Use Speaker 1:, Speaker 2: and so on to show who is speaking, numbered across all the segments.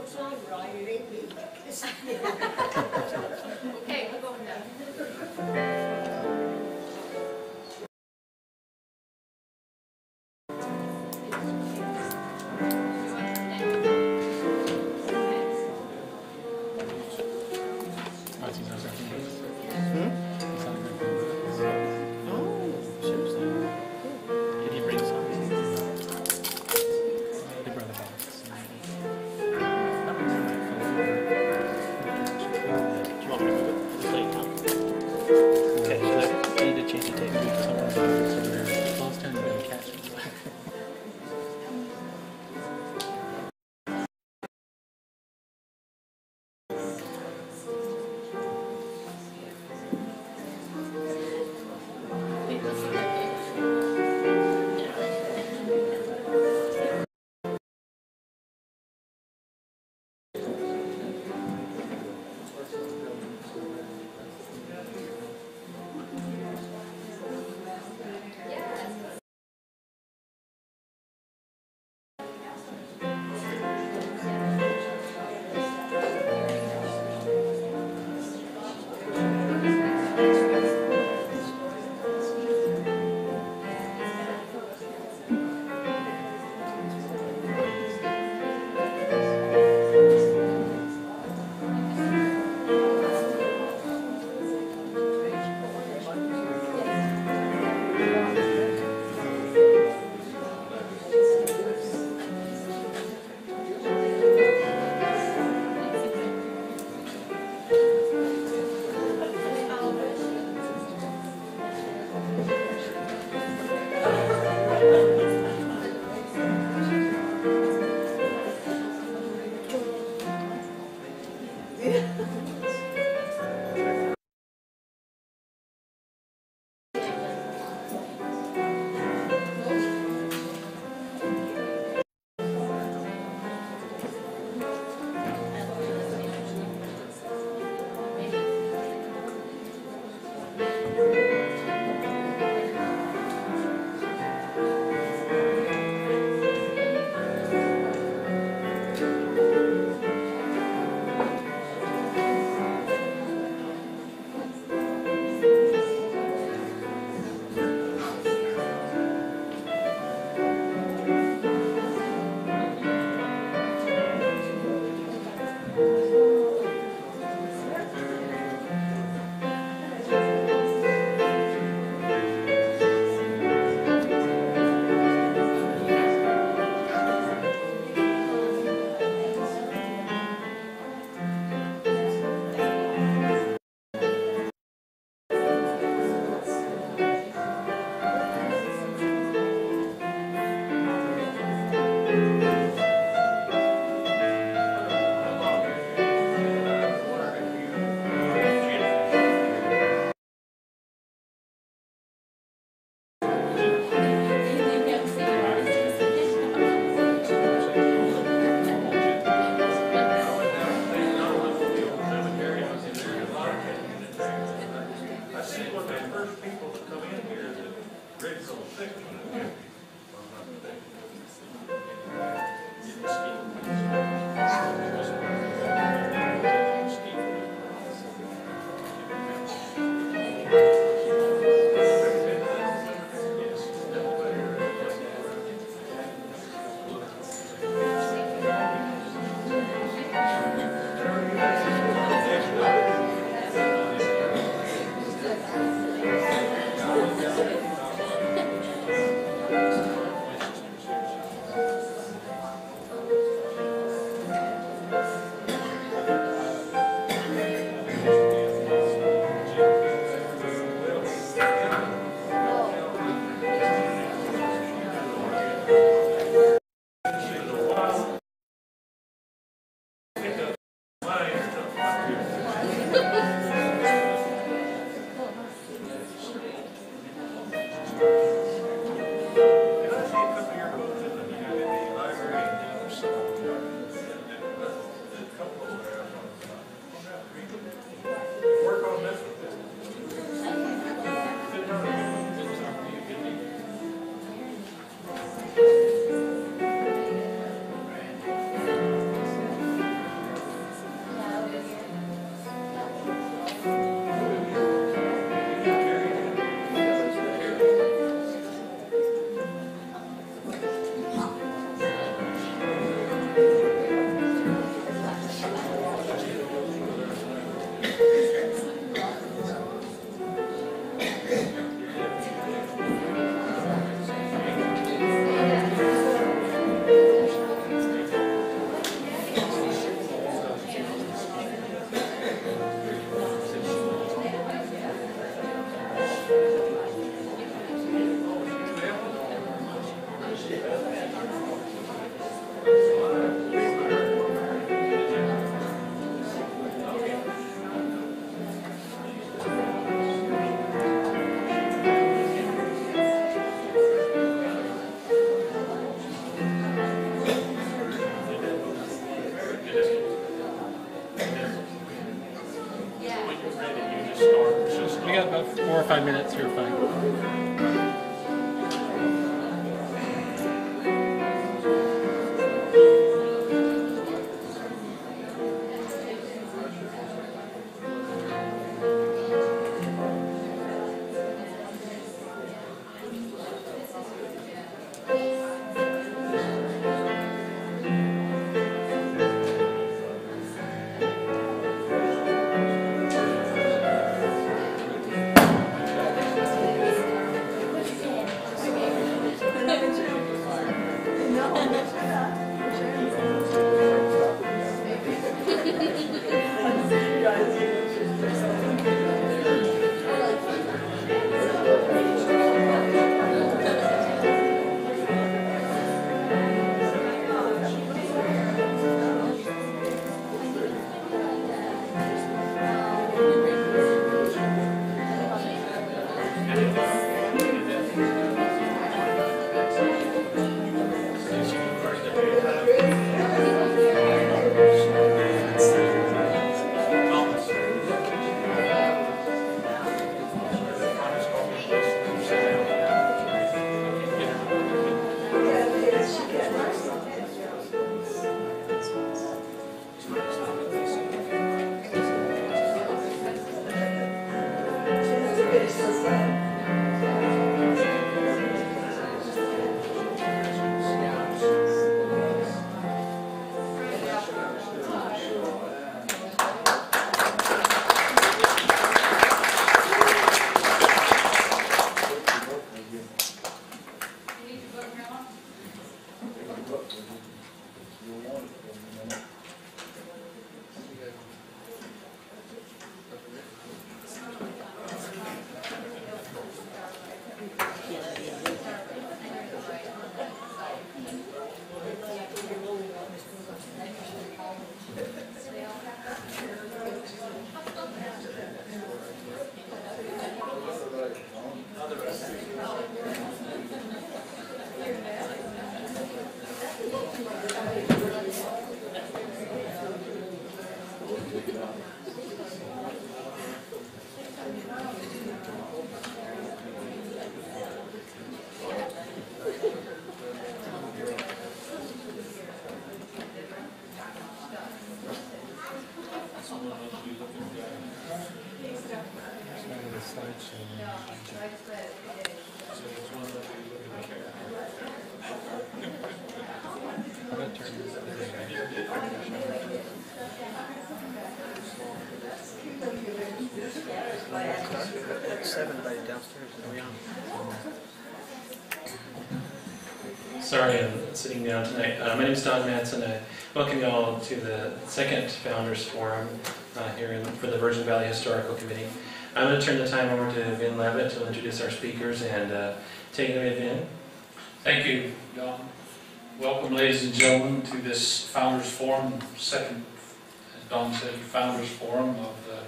Speaker 1: Okay, we're going now.
Speaker 2: Do you want me to move it? 5 minutes, you're fine. Sorry, I'm sitting down tonight. My name is Don Manson. I welcome you all to the second Founders Forum here for the Virgin Valley Historical Committee. I'm going to turn the time over to Vin Leavitt to introduce our speakers, and take it away, Vin.
Speaker 3: Thank you, Don. Welcome, ladies and gentlemen, to this Founders Forum, second, as Don said, Founders Forum of the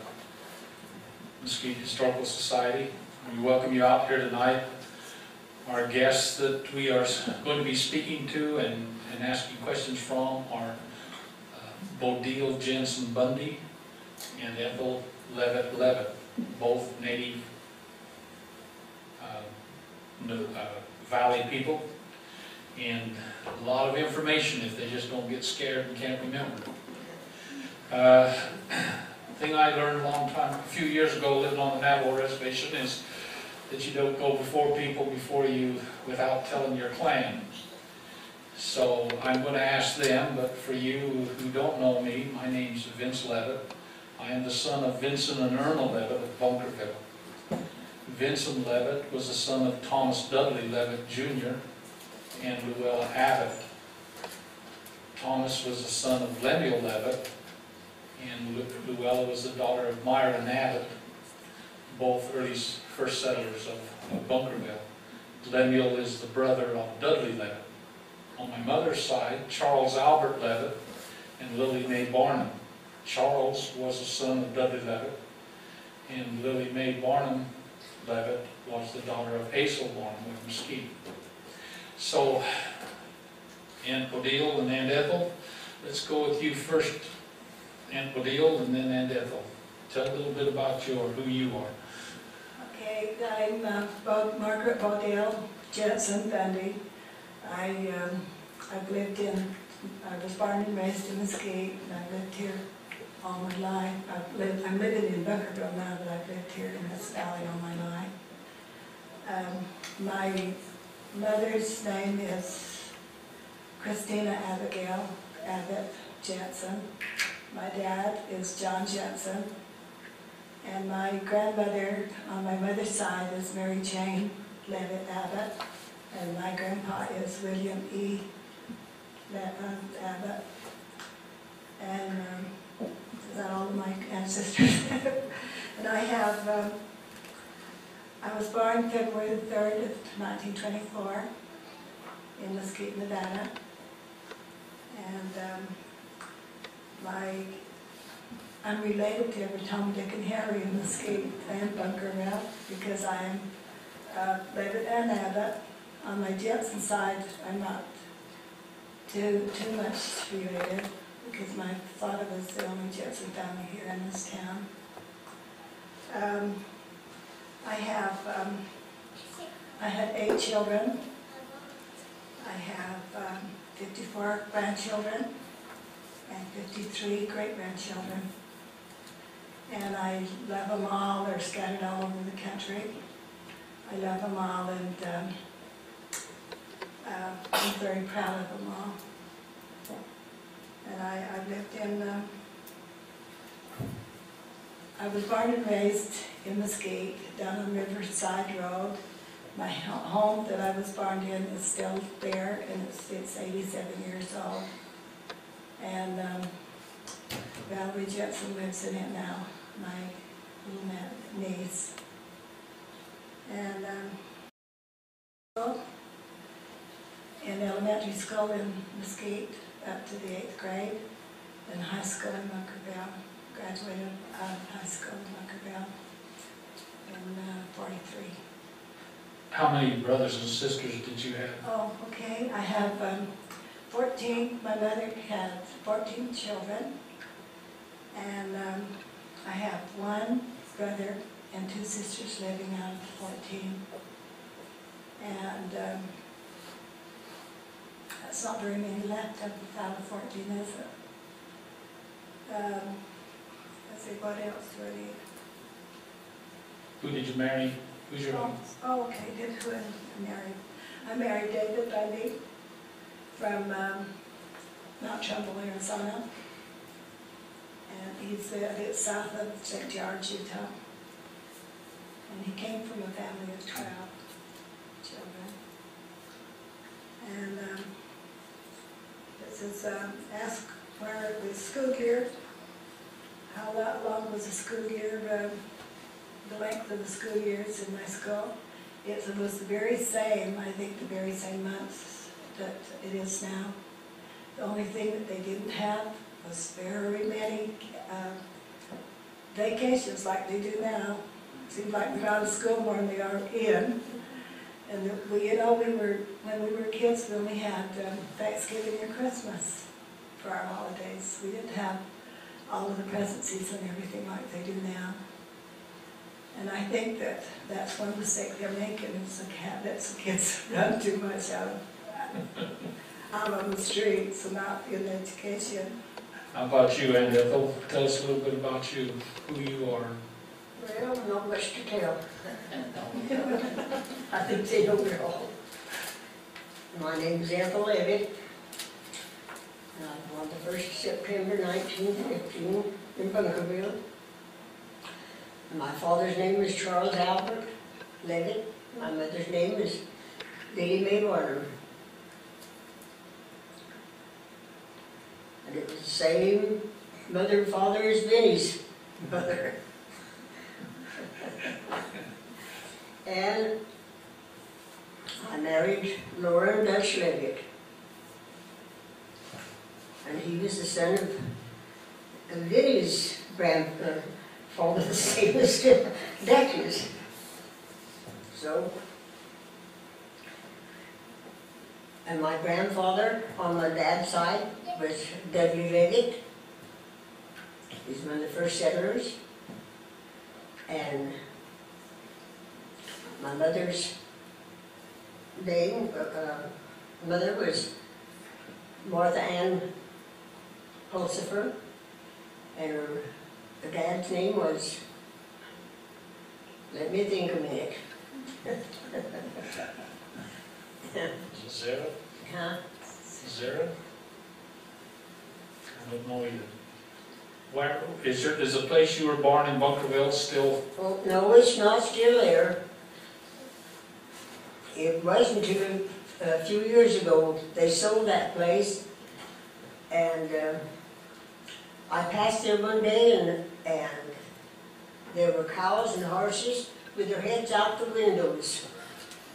Speaker 3: Mesquite Historical Society. We welcome you out here tonight. Our guests that we are going to be speaking to and asking questions from are Bodel Bundy and Ethel Leavitt, both native Valley people, and a lot of information if they just don't get scared and can't remember. Thing I learned a few years ago living on the Navajo reservation is that you don't go before people without telling your clan. So I'm going to ask them, but for you who don't know me, my name's Vince Leavitt. I am the son of Vincent and Ethel Leavitt of Bunkerville. Vincent Leavitt was the son of Thomas Dudley Leavitt Jr. and Luella Abbott. Thomas was the son of Lemuel Leavitt, and Luella was the daughter of Myron Abbott, both early first settlers of Bunkerville. Lemuel is the brother of Dudley Leavitt. On my mother's side, Charles Albert Leavitt and Lily Mae Barnum. Charles was the son of Dudley Leavitt, and Lily Mae Barnum Leavitt was the daughter of Ethel Barnum of Mesquite. So, Aunt Bodel and Aunt Ethel, let's go with you first, Aunt Bodel, and then Aunt Ethel. Tell a little bit about who you are.
Speaker 4: Okay, Okay, I'm Margaret Bodel Bundy. I've lived in, I was born and raised in Mesquite, and I've lived here all my life. I'm living in Bunkerville now, but I've lived here in this valley all my life. My mother's name is Christina Abigail Abbott Jensen. My dad is John Jensen. And my grandmother on my mother's side is Mary Jane Leavitt Abbott. And my grandpa is William E. Abbott. And is that all of my ancestors? And I was born February the 3rd of 1924 in Mesquite, Nevada. And I'm related to every Tom, Dick, and Harry in Mesquite and Bunkerville because I'm Leavitt and Abbott. On my Jensen side, I'm not too much related because my father was the only Jensen family here in this town. I had 8 children. I have 54 grandchildren and 53 great-grandchildren. And I love them all. They're scattered all over the country. I love them all, and I'm very proud of them all. And I've lived in, I was born and raised in Mesquite, down on Riverside Road. My home that I was born in is still there, and it's 87 years old. And Valerie Jensen lives in it now, my little niece. And in elementary school in Mesquite up to the 8th grade, and high school in Bunkerville. Graduated out of high school in Bunkerville in 43.
Speaker 3: How many brothers and sisters did you have?
Speaker 4: Oh, okay. I have 14. My mother had 14 children, and I have 1 brother and 2 sisters living out of 14. And that's not very many left out of 14, is it? Let's see, what else do I need?
Speaker 3: Who did you marry? Who's your husband?
Speaker 4: Oh, okay, who I married? I married David Bundy from Mount Trumbull, Arizona. And he's a bit south of St. George, Utah. And he came from a family of 12 children. And this is ask where the school year, how long was the school year, the length of the school years in my school. It was the very same, I think the very same months that it is now. The only thing that they didn't have was very many vacations like they do now. It seems like they're out of school more than they are in. And when we were kids, we only had Thanksgiving and Christmas for our holidays. We didn't have all of the present season and everything like they do now. And I think that's one mistake they're making is that the kids run too much out on the streets and not in education.
Speaker 3: How about you, Aunt Ethel? Tell us a little bit about you, who you are.
Speaker 5: Well, not much to tell. I think they know it all. My name is Ethel Leavitt. I was born the 1st of September 1915 in Bunkerville. My father's name is Charles Albert Leavitt. My mother's name is Lily Mae Warner. And it was the same mother and father as Vinnie's mother. And I married Laura Dutch Leavitt. And he was the son of Vinnie's grandfather, the same as Dutch's. So, and my grandfather on my dad's side was W. Leavitt. He's one of the first settlers. And My mother's name, mother was Martha Ann Pulsifer, and her dad's name was, let me think a minute.
Speaker 3: Zara?
Speaker 5: Huh?
Speaker 3: Zara? I don't know either. Where, is the place you were born in Bunkerville still?
Speaker 5: Oh, no, it's not still there. It wasn't until a few years ago they sold that place, and I passed there one day, and there were cows and horses with their heads out the windows.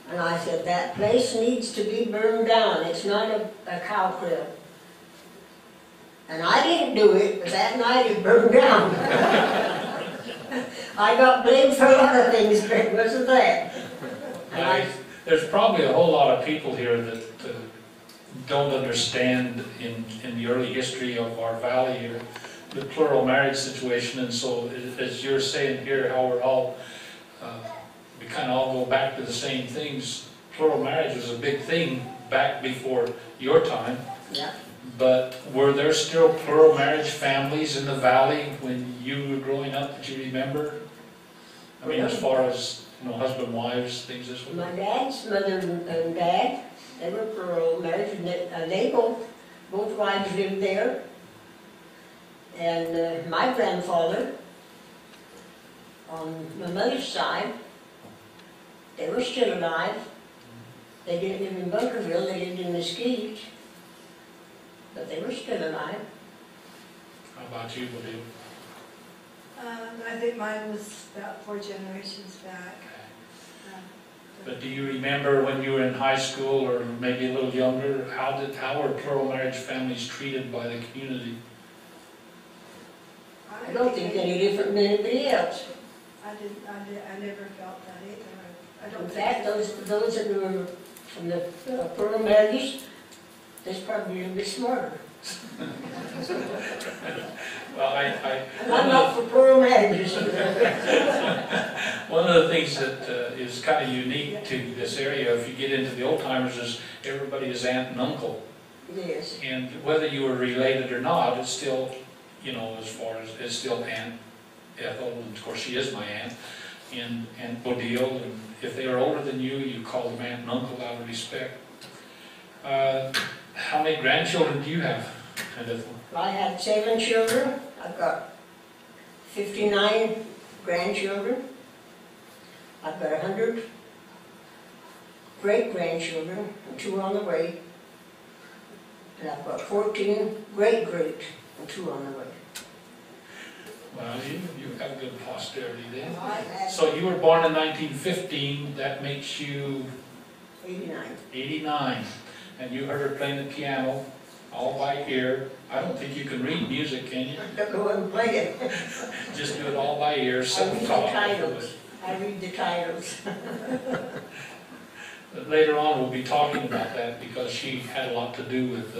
Speaker 5: And I said, that place needs to be burned down. It's not a cow crib. And I didn't do it, but that night it burned down. I got blamed for a lot of things, but it wasn't that. And
Speaker 3: There's probably a whole lot of people here that don't understand in the early history of our valley here, the plural marriage situation, and so as you're saying here, how we're all, we kind of all go back to the same things. Plural marriage was a big thing back before your time.
Speaker 5: yeah.
Speaker 3: But were there still plural marriage families in the valley when you were growing up that you remember? I mean, as far as, you know, husband, wives, things this way?
Speaker 5: My dad's mother and dad, they were plural marriage, and they both wives lived there. And my grandfather, on my mother's side, they were still alive. They didn't live in Bunkerville, they lived in Mesquite, but they were still alive.
Speaker 3: How about you, Bodel?
Speaker 4: I think mine was about 4 generations back.
Speaker 3: But do you remember when you were in high school, or maybe a little younger, how were plural marriage families treated by the community?
Speaker 5: I don't think any different than anybody else.
Speaker 4: I never felt that either. I don't
Speaker 5: In
Speaker 4: think
Speaker 5: fact, those that were from the plural marriages, they're probably a little bit smarter.
Speaker 3: Well,
Speaker 5: And I'm not for plural marriages.
Speaker 3: one of the things that is kind of unique to this area, if you get into the old timers, is everybody is aunt and uncle.
Speaker 5: Yes.
Speaker 3: And whether you were related or not, it's still, you know, as far as, it's still Aunt Ethel, and of course she is my aunt, and Aunt Bodel, and if they are older than you, you call them aunt and uncle out of respect. How many grandchildren do you have, Aunt Ethel?
Speaker 5: I had 7 children. I've got 59 grandchildren. I've got 100 great-grandchildren, and 2 on the way. And I've got 14 great-great, and 2 on the way.
Speaker 3: Well, you have good posterity then.
Speaker 5: I had
Speaker 3: So you were born in 1915, that makes you
Speaker 5: 89.
Speaker 3: 89. And you heard her playing the piano all by ear. I don't think you can read music, can you?
Speaker 5: Go and play it.
Speaker 3: Just do it all by ear,
Speaker 5: I read the
Speaker 3: self-taught.
Speaker 5: titles. I read the titles.
Speaker 3: But later on, we'll be talking about that because she had a lot to do with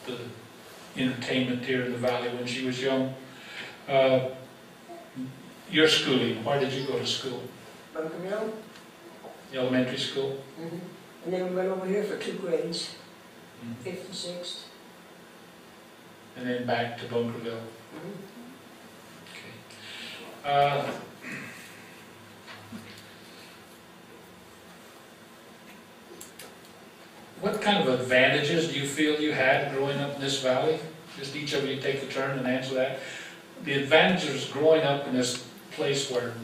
Speaker 3: the entertainment here in the valley when she was young. Your schooling, where did you go to school?
Speaker 5: Bunkerville.
Speaker 3: Elementary school?
Speaker 5: Mm-hmm. And then we went over here for 2 grades,
Speaker 3: Mm-hmm.
Speaker 5: 5th and 6th.
Speaker 3: And then back to Bunkerville.
Speaker 5: Mm-hmm.
Speaker 3: Okay. What kind of advantages do you feel you had growing up in this valley? Just each of you take a turn and answer that. The advantages growing up in this place where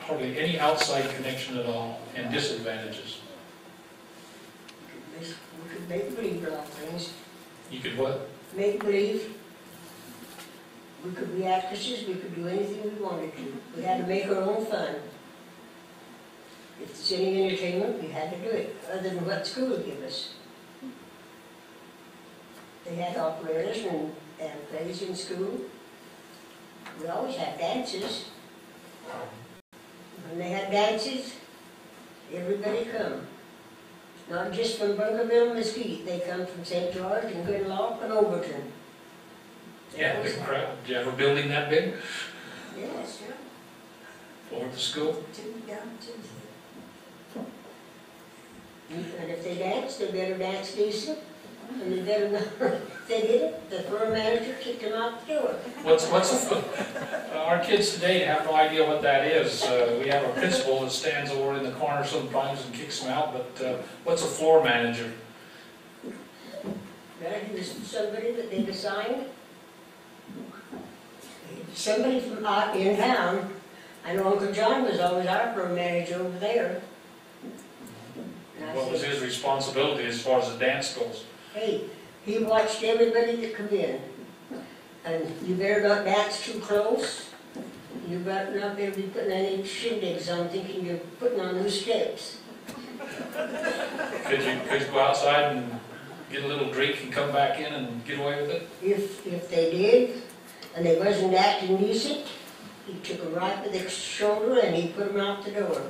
Speaker 3: hardly any outside connection at all, and disadvantages.
Speaker 5: We could make believe a lot of things.
Speaker 3: You could what?
Speaker 5: Make believe. We could be actresses, we could do anything we wanted to. We had to make our own fun. If there's any entertainment, we had to do it, other than what school would give us. They had operas and plays in school. We always had dances. When they had dances, everybody come. Not just from Bunkerville and Mesquite, they come from St. George and Goodlock and Overton.
Speaker 3: Yeah, big crowd. Did you have a building that big
Speaker 5: Yes.
Speaker 3: over at the school?
Speaker 4: 2, yeah, 2.
Speaker 5: And if they dance, they better dance decent, and they better not, if they did it, the floor manager kicked them out the door.
Speaker 3: Our kids today have no idea what that is. We have a principal that stands over in the corner sometimes and kicks them out, but what's a floor manager?
Speaker 5: That is somebody that they've assigned. Somebody from out in town. I know Uncle John was always our floor manager over there. And I
Speaker 3: What was
Speaker 5: said,
Speaker 3: his responsibility as far as the dance goes?
Speaker 5: hey, he watched everybody that come in. And you better not dance too close. You better not be putting any shindigs on thinking you're putting on new steps.
Speaker 3: Could you go outside and get a little drink and come back in and get away with it?
Speaker 5: If they did, and they wasn't acting decent, he took them right by the shoulder and he put them out the door.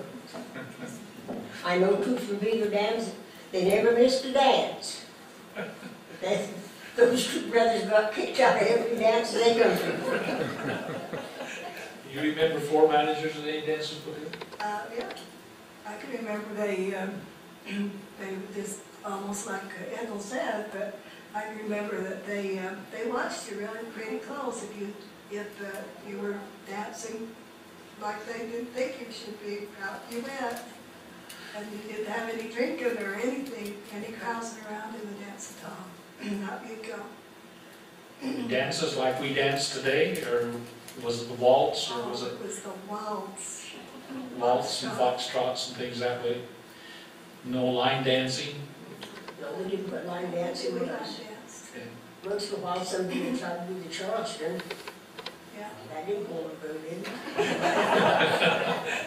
Speaker 5: I know too from Beaver Dams, they never missed a dance. Those two brothers got kicked out of every dance they come to.
Speaker 3: You remember floor managers and any dances put in?
Speaker 4: Yeah, I can remember they just, almost like Ethel said, but I can remember that they watched you really pretty close if you were dancing like they didn't think you should be, out you went. And you didn't have any drinking or anything, any carousing around in the dance at all. Out you go.
Speaker 3: Dances like we dance today, or was it the waltz, or was it
Speaker 4: It was the waltz.
Speaker 3: waltz and foxtrots and things that way? No line dancing?
Speaker 5: No, we didn't put line dancing
Speaker 4: We
Speaker 5: with
Speaker 4: got
Speaker 5: us.
Speaker 4: danced.
Speaker 3: Okay.
Speaker 5: Once in a while, somebody would try to do the Charleston.
Speaker 4: Yeah.
Speaker 5: That didn't go over very good.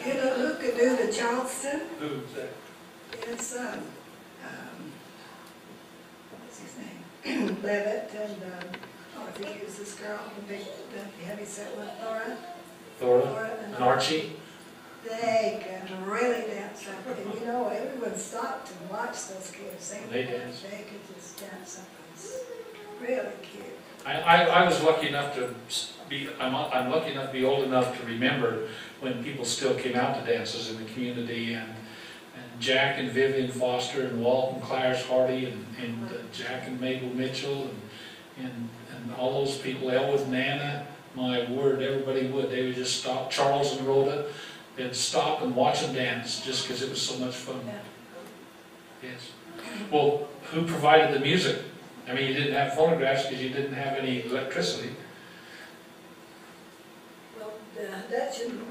Speaker 4: You know who could do the Charleston?
Speaker 3: Who's that?
Speaker 4: It's, what's his name? Leavitt and, I think it was this girl, the heavy set with
Speaker 3: Thora
Speaker 4: and
Speaker 3: and Archie?
Speaker 4: they can really dance up. And you know, everyone stopped and watched those kids.
Speaker 3: They dance.
Speaker 4: They could just dance up. It's really cute.
Speaker 3: I was lucky enough to be, I'm lucky enough to be old enough to remember when people still came out to dances in the community, and Jack and Vivian Foster and Walt and Clarence Hardy and Jack and Mabel Mitchell and all those people, Elwood and Anna, my word, everybody would. They would just stop, Charles and Rhoda, they'd stop and watch them dance just because it was so much fun.
Speaker 4: Yeah.
Speaker 3: Yes. Well, who provided the music? I mean, you didn't have phonographs because you didn't have any electricity.
Speaker 4: Well, that shouldn't,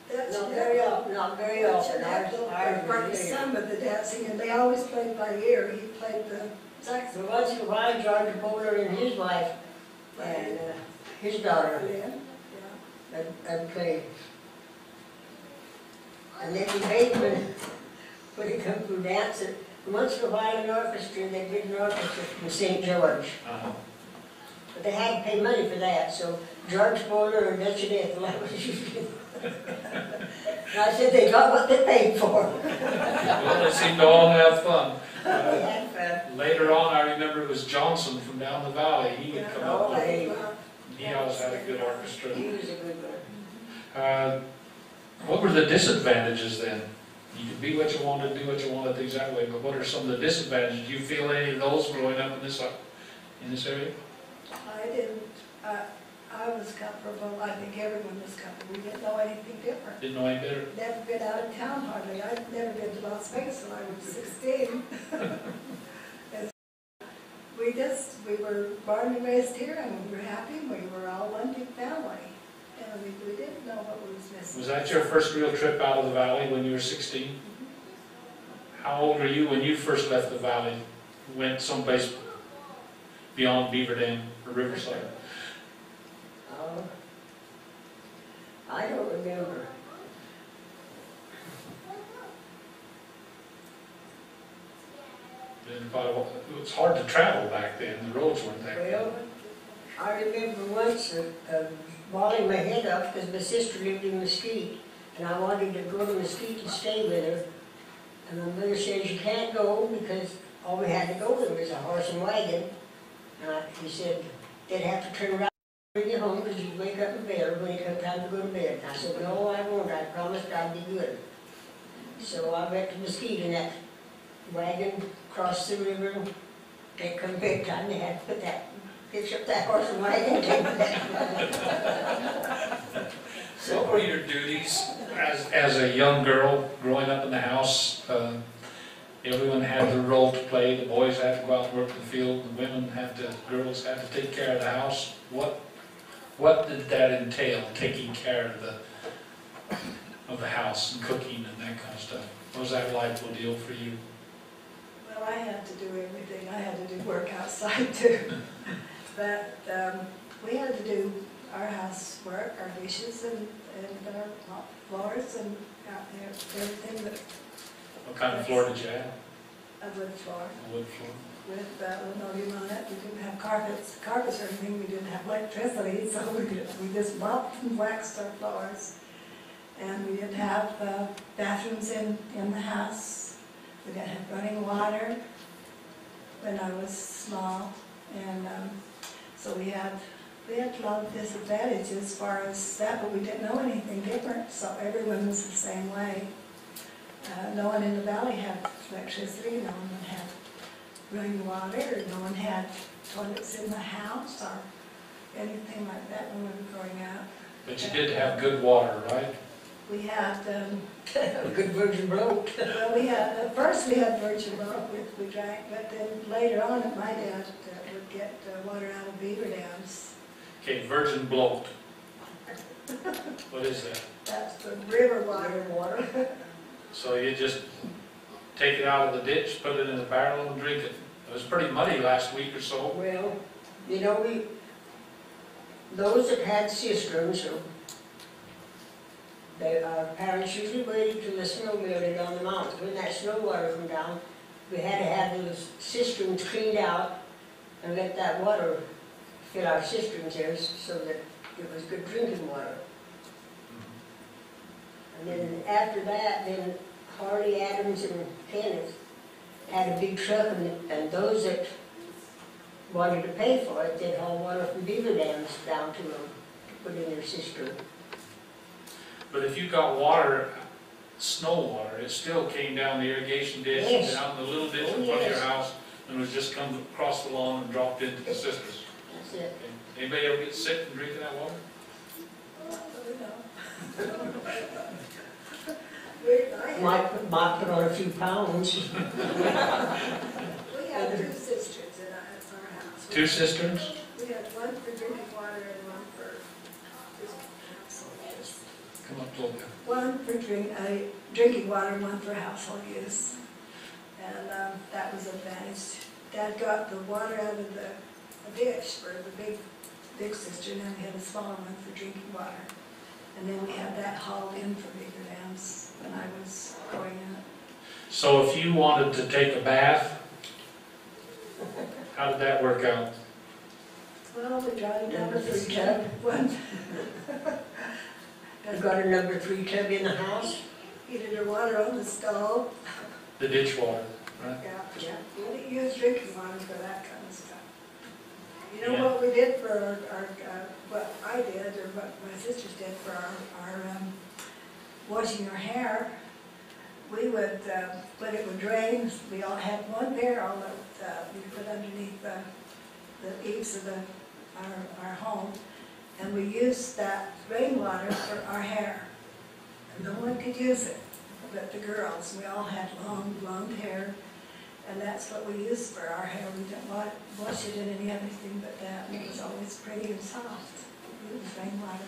Speaker 5: Not very often, not very often.
Speaker 4: for some of the dancing, and they always played by ear. He played the
Speaker 5: So
Speaker 4: saxophone.
Speaker 5: once in a while, George Bodel and his wife and his daughter
Speaker 4: Yeah.
Speaker 5: would play. And then he paid when he come to dance. Once in a while, an orchestra, they did an orchestra from St. George. But they had to pay money for that, so George Bodel or Dutch and Ethel, that was usually. And I said they got what they paid for.
Speaker 3: Well, they seemed to all have fun.
Speaker 5: They had fun.
Speaker 3: Later on, I remember it was Johnson from down the valley. He would come up with, he always had a good orchestra.
Speaker 5: He was a good one.
Speaker 3: What were the disadvantages then? You could be what you wanted, do what you wanted, things that way, but what are some of the disadvantages? Do you feel any of those growing up in this area?
Speaker 4: I didn't, I was comfortable. I think everyone was comfortable. We didn't know anything different.
Speaker 3: Didn't know any better?
Speaker 4: Never been out of town hardly. I'd never been to Las Vegas until I was 16. And we were born and raised here, and we were happy, and we were all one big family. And we didn't know what was missing.
Speaker 3: Was that your first real trip out of the valley when you were 16? How old were you when you first left the valley? Went someplace beyond Beaver Dam or Riverside?
Speaker 5: I don't remember.
Speaker 3: It was hard to travel back then. The roads weren't that good.
Speaker 5: Well, I remember once balling my head up because my sister lived in Mesquite, and I wanted to go to Mesquite and stay with her. And my mother says, you can't go because all we had to go there was a horse and wagon. He said, they'd have to turn around and bring you home because you'd wake up in bed when it come time to go to bed. And I said, no, I won't. I promised I'd be good. So I went to Mesquite in that wagon, crossed the river, and they come bedtime, they had to put that, hitch up that horse and wagon and take that.
Speaker 3: What were your duties as a young girl growing up in the house? Everyone had their role to play. The boys had to go out and work in the field. The girls had to take care of the house. What did that entail? Taking care of the house and cooking and that kind of stuff. What was that like deal for you?
Speaker 4: Well, I had to do everything. I had to do work outside too. But we had to do our housework, our dishes, and our floors, and everything that.
Speaker 3: What kind of floor did you have?
Speaker 4: A wood floor.
Speaker 3: A wood floor.
Speaker 4: With linoleum on it. We didn't have carpets or anything. We didn't have electricity, so we just mopped and waxed our floors. And we didn't have bathrooms in the house. We didn't have running water when I was small. And so we had a lot of disadvantages as far as that, but we didn't know anything different, so everyone was the same way. No one in the valley had electricity, no one had running water, no one had toilets in the house or anything like that when we were growing up.
Speaker 3: But you did have good water, right?
Speaker 4: We had,
Speaker 5: Good virgin bloat.
Speaker 4: well, at first we had virgin milk, we drank, but then later on, my dad would get water out of beaver dams.
Speaker 3: Okay, virgin bloat. What is that?
Speaker 4: That's the river water.
Speaker 3: So you just take it out of the ditch, put it in a barrel and drink it. It was pretty muddy last week or so.
Speaker 5: Well, you know, those that had cisterns, our parents usually waited till the snow melted on the mountains. When that snow water come down, we had to have those cisterns cleaned out and let that water fill our cisterns there so that it was good drinking water. And then after that, then Harley, Adams, and Kenneth had a big truck, and those that wanted to pay for it, they'd haul water from beaver dams down to them to put in their cistern.
Speaker 3: But if you got water, snow water, it still came down the irrigation ditch,
Speaker 5: Yes.
Speaker 3: down the little ditch in front of your house, and would just come across the lawn and dropped into the cisterns.
Speaker 5: That's it.
Speaker 3: Anybody ever get sick from drinking that water?
Speaker 5: Might put on a few pounds.
Speaker 4: We had 2 cisterns in our house.
Speaker 3: 2 cisterns?
Speaker 4: We had one for drinking water and one for household use.
Speaker 3: Come up a little bit.
Speaker 4: One for drinking water and one for household use. And that was advantage. Dad got the water out of the ditch for the big cistern, and we had a smaller one for drinking water. And then we had that hauled in from beaver dams when I was growing up.
Speaker 3: So if you wanted to take a bath, how did that work out?
Speaker 4: Well, we got a
Speaker 5: Number
Speaker 4: number
Speaker 5: 3
Speaker 4: 3
Speaker 5: tub.
Speaker 4: one.
Speaker 5: I got a number 3 tub in the house.
Speaker 4: Heated our water on the stove.
Speaker 3: The ditch water, right?
Speaker 4: Yeah. We didn't use drinking water for that kind of stuff. You know
Speaker 3: Yeah.
Speaker 4: what we did for what I did, or what my sisters did for our washing our hair? We would, when it would rain, we all had one barrel that we put underneath the eaves of our home, and we used that rainwater for our hair. And no one could use it but the girls. We all had long blonde hair, and that's what we used for our hair. We didn't wash it in any other thing but that, and it was always pretty and soft. It was rainwater.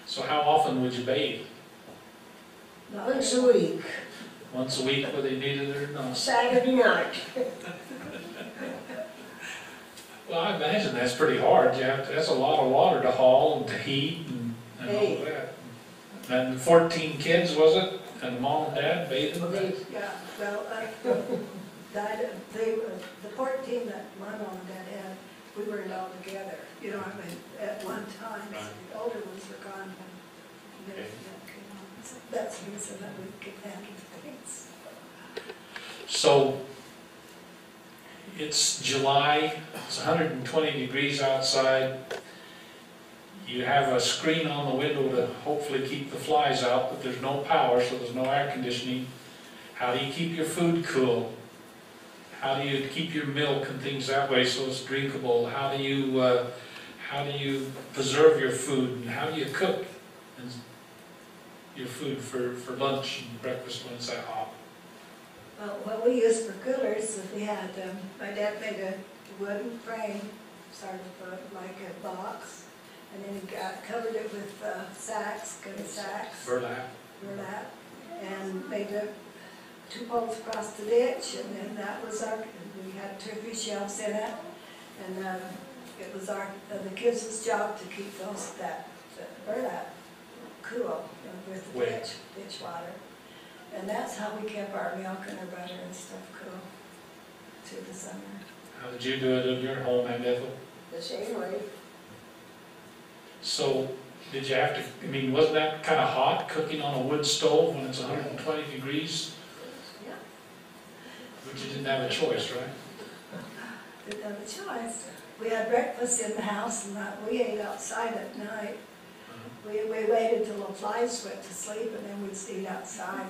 Speaker 3: So how often would you bathe?
Speaker 5: Once a week,
Speaker 3: Once a week, whether you needed it or not?
Speaker 5: Saturday night.
Speaker 3: Well, I imagine that's pretty hard. That's a lot of water to haul and to heat and all that. And 14 kids, was it? And mom and dad bathing?
Speaker 4: Yeah, well, the 14 that my mom and dad had, we weren't all together, you know, I mean, at one time. So the older ones were gone when the middle one came on. So that's the reason that we could handle things.
Speaker 3: So it's July, it's 120 degrees outside. You have a screen on the window to hopefully keep the flies out, but there's no power, so there's no air conditioning. How do you keep your food cool? How do you keep your milk and things that way so it's drinkable? How do you preserve your food, and how do you cook your food for lunch and breakfast when it's that hot?
Speaker 4: Well, what we used for coolers is we had, my dad made a wooden frame, sort of like a box, and then he covered it with sacks, good sacks,
Speaker 3: Burlap.
Speaker 4: and made 2 poles across the ditch, and then that was we had 2 or 3 shelves in it, and it was the kids' job to keep that burlap cool with the ditch water. And that's how we kept our milk and our butter and stuff cool through the summer.
Speaker 3: How did you do it in your home, Aunt Ethel?
Speaker 5: The same way.
Speaker 3: So, did you have to, I mean, wasn't that kind of hot, cooking on a wood stove when it's 120 degrees?
Speaker 5: Yeah.
Speaker 3: But you didn't have a choice, right?
Speaker 4: Didn't have a choice. We had breakfast in the house, and we ate outside at night. We waited till the flies went to sleep, and then we'd eat outside.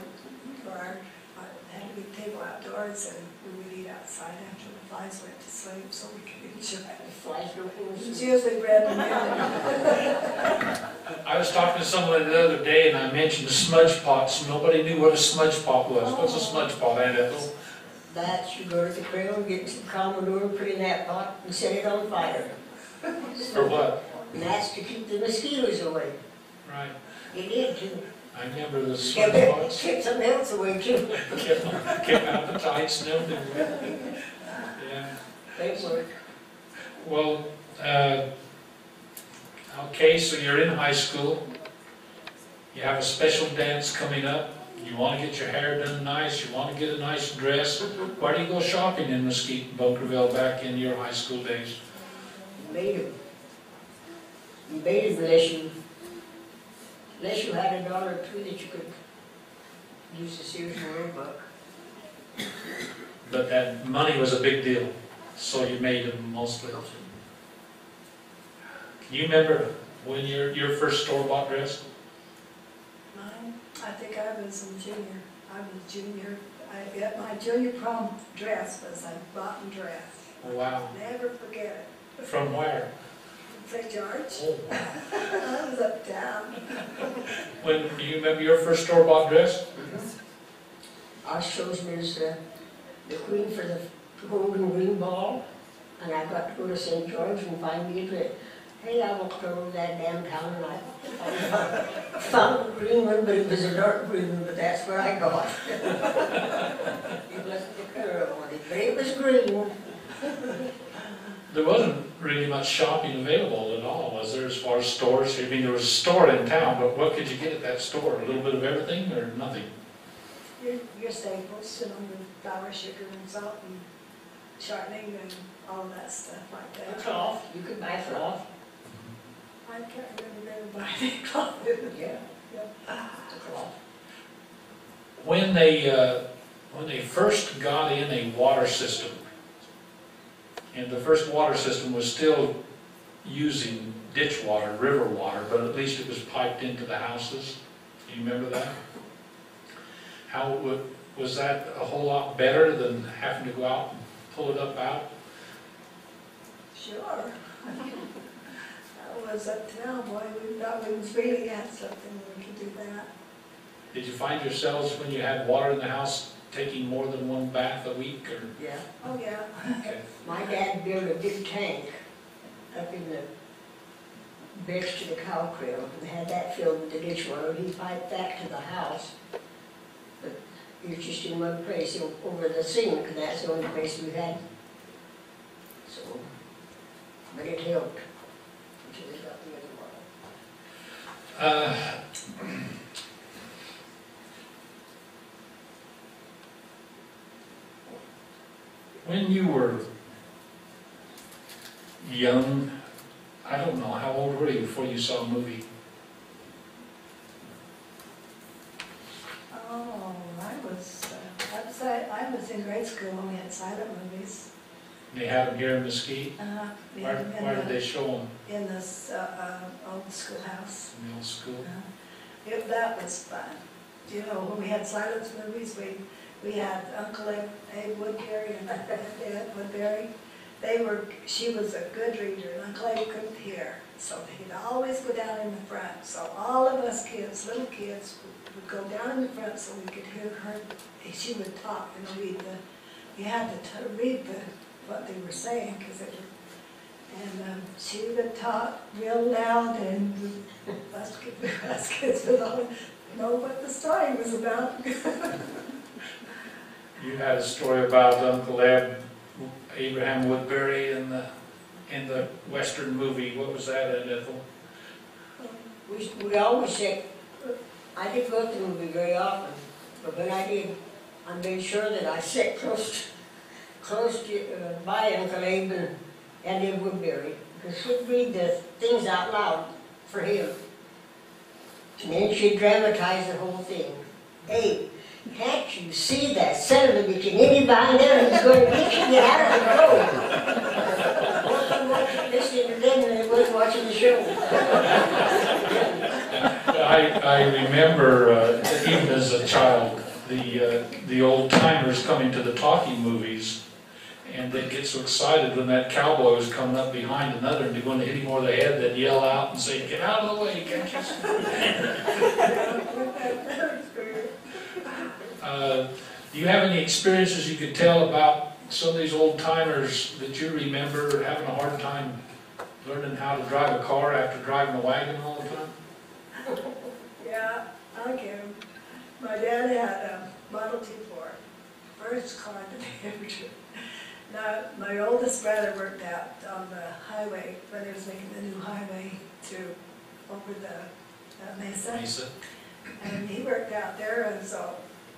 Speaker 4: Had a big table outdoors, and we would eat outside after the flies went to sleep, so we could enjoy it.
Speaker 5: Flies don't
Speaker 4: It's usually bread and milk.
Speaker 3: I was talking to someone the other day and I mentioned the smudge pots. Nobody knew what a smudge pot was. What's a smudge pot, Aunt Ethel?
Speaker 5: That you go to the trail, get some Commodore, put in that pot, and set it on fire.
Speaker 3: For what?
Speaker 5: And that's to keep the mosquitoes away.
Speaker 3: Right.
Speaker 5: It did too.
Speaker 3: I remember the smudge pots.
Speaker 5: Kept something else away too.
Speaker 3: Kept appetites and everything. Yeah.
Speaker 5: They work.
Speaker 3: Well, okay, so you're in high school. You have a special dance coming up. You want to get your hair done nice. You want to get a nice dress. Where do you go shopping in Mesquite and Bunkerville back in your high school days?
Speaker 5: You made them unless you had $1 or $2 that you could use the Sears Roebuck.
Speaker 3: But that money was a big deal, so you made them mostly. Can you remember when your first store-bought dress?
Speaker 4: Mine, I think I was in junior. I was junior. My junior prom dress was a button dress.
Speaker 3: Oh, wow.
Speaker 4: Never forget it.
Speaker 3: From where?
Speaker 4: St. George.
Speaker 3: Oh, wow.
Speaker 4: I was uptown.
Speaker 3: When, do you remember your first store-bought dress?
Speaker 5: I was chosen as the queen for the Golden Green Ball, and I got to go to St. George and find me a dress. Hey, I walked over that damn town and I found a green one, but it was a dark green one, but that's where I got it. It wasn't the color I wanted, but it was green.
Speaker 3: There wasn't really much shopping available at all, was there, as far as stores? I mean, there was a store in town, but what could you get at that store? A little bit of everything or nothing?
Speaker 4: Your staples, your flour, sugar, and salt, and shortening, and all that stuff like that.
Speaker 5: Cloth, you could buy cloth.
Speaker 4: I can't remember ever buying any cloth.
Speaker 5: Yeah.
Speaker 4: The
Speaker 5: cloth.
Speaker 3: When they first got in a water system, and the first water system was still using ditch water, river water, but at least it was piped into the houses. Do you remember that? How was that a whole lot better than having to go out and pull it up out?
Speaker 4: Sure. That was uptown, boy. We thought we was really had something when we could do that.
Speaker 3: Did you find yourselves, when you had water in the house, taking more than one bath a week? Or?
Speaker 5: Yeah.
Speaker 4: Oh, yeah.
Speaker 3: Okay.
Speaker 5: My dad built a big tank up in the beds to the cow crib and had that filled with the ditch water. He piped that to the house. But it was just in one place over the sink, and that's the only place we had. So, but it helped until they got the other water.
Speaker 3: When you were young, I don't know, how old were you before you saw a movie?
Speaker 4: Oh, I was in grade school when we had silent movies.
Speaker 3: They had them here in Mesquite?
Speaker 4: We
Speaker 3: Where,
Speaker 4: had them
Speaker 3: where did they show them?
Speaker 4: in this old schoolhouse.
Speaker 3: In the old school?
Speaker 4: That was fun. You know, when we had silence movies, we had Uncle Abe Woodbury and Dad Woodbury. She was a good reader, and Uncle Abe couldn't hear, so he'd always go down in the front. So all of us kids, little kids, would go down in the front so we could hear her. She would talk and read you had to read what they were saying, and she would talk real loud, and us kids would all know what the story was about.
Speaker 3: You had a story about Uncle Abraham Woodbury in the Western movie. What was that, Ethel?
Speaker 5: We always said, I didn't go to the movie very often, but when I did, I made sure that I sat close by Uncle Abe and Abe Woodbury, because she'd read the things out loud for him. And then she'd dramatize the whole thing. Abe, can't you see that son of a bitch and any behind there who's going to get you get out of the road? Wasn't listening to them and they wasn't watching the show.
Speaker 3: I remember, even as a child, the old timers coming to the talkie movies, and they'd get so excited when that cowboy was coming up behind another, and they'd want to hit him over the head, they'd yell out and say, "Get out of the way, can't you see?" Do you have any experiences you could tell about some of these old timers that you remember having a hard time learning how to drive a car after driving a wagon all the time?
Speaker 4: Yeah, I can. My dad had a Model T Ford, first car that they ever drove. Now, my oldest brother worked out on the highway when they was making the new highway over the Mesa. And he worked out there, and so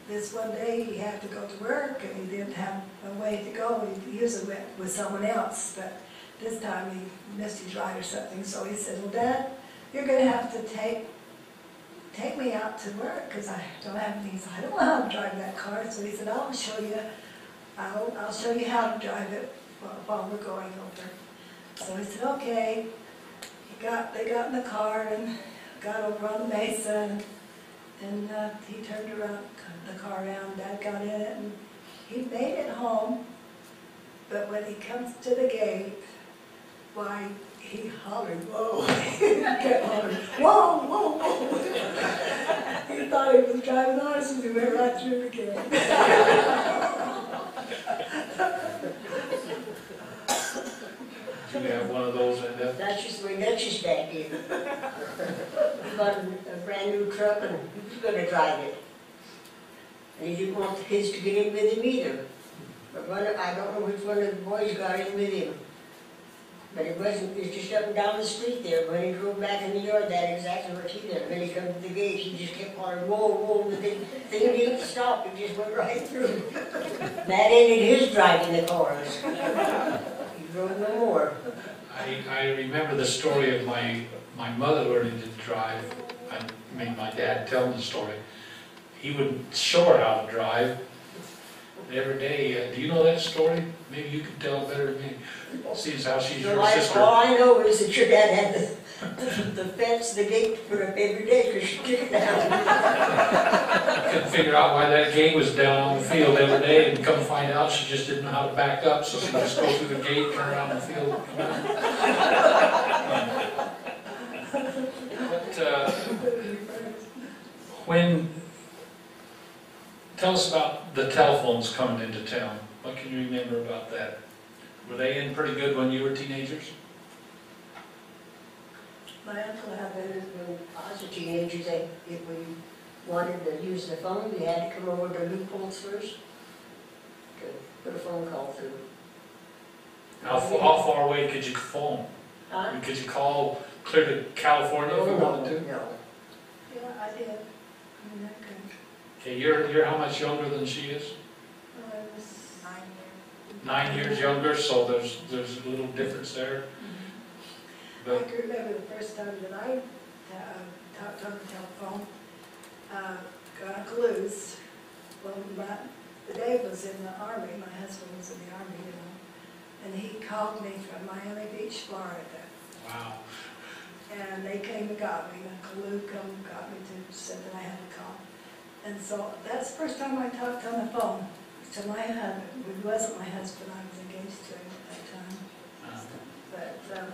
Speaker 4: this one day he had to go to work, and he didn't have a way to go. He usually went with someone else, but this time he missed his ride or something. So he said, "Well, Dad, you're going to have to take me out to work because I don't have anything. So I don't know how to drive that car." So he said, I'll show you how to drive it while we're going over. So he said, okay. They got in the car and got over on the Mesa, and he turned the car around. Dad got in it, and he made it home. But when he comes to the gate, why, he hollered, whoa. He kept hollering, whoa, whoa, whoa. He thought he was driving horses, he went right through the gate.
Speaker 3: Do you have one of those in there?
Speaker 5: That's just the way Dutch's dad did. He bought a brand new truck and he was going to drive it. And he didn't want the kids to get in with him either. But I don't know which one of the boys got in with him. But it was just up and down the street there. When he drove back in the yard, that's exactly what he did. When he come to the gate, he just kept hollering, whoa, whoa. The thing didn't stop, it just went right through. That ended his driving the cars. He drove no more.
Speaker 3: I remember the story of my mother learning to drive. I made my dad tell the story. He would show her how to drive every day. Do you know that story? Maybe you can tell it better than me. Seeing how she's your sister.
Speaker 5: All I know is that your dad had the fence, the gate put up every day because she took it down.
Speaker 3: I couldn't figure out why that gate was down on the field every day, and come find out she just didn't know how to back up, so she'd just go through the gate, turn around the field, and come out. But tell us about the telephones coming into town. What can you remember about that? Were they in pretty good when you were teenagers?
Speaker 5: My uncle had those when I was a teenager. If we wanted to use the phone, we had to come over to loopholes first to put a phone call through.
Speaker 3: How far away could you phone?
Speaker 5: Huh?
Speaker 3: Could you call clear to California if you wanted to?
Speaker 5: No.
Speaker 4: Yeah, I did. I mean, I could.
Speaker 3: Okay, you're how much younger than she is?
Speaker 4: I was 9 years.
Speaker 3: 9 years younger, so there's a little difference there.
Speaker 4: I can remember the first time that I talked on the telephone. Uncle Lou's, well, Dave was in the Army, my husband was in the Army, you know, and called me from Miami Beach, Florida.
Speaker 3: Wow.
Speaker 4: And they came and got me. Uncle Lou come and got me to, said that I had to call. And so that's the first time I talked on the phone to my husband. It wasn't my husband, I was engaged to him at that time. But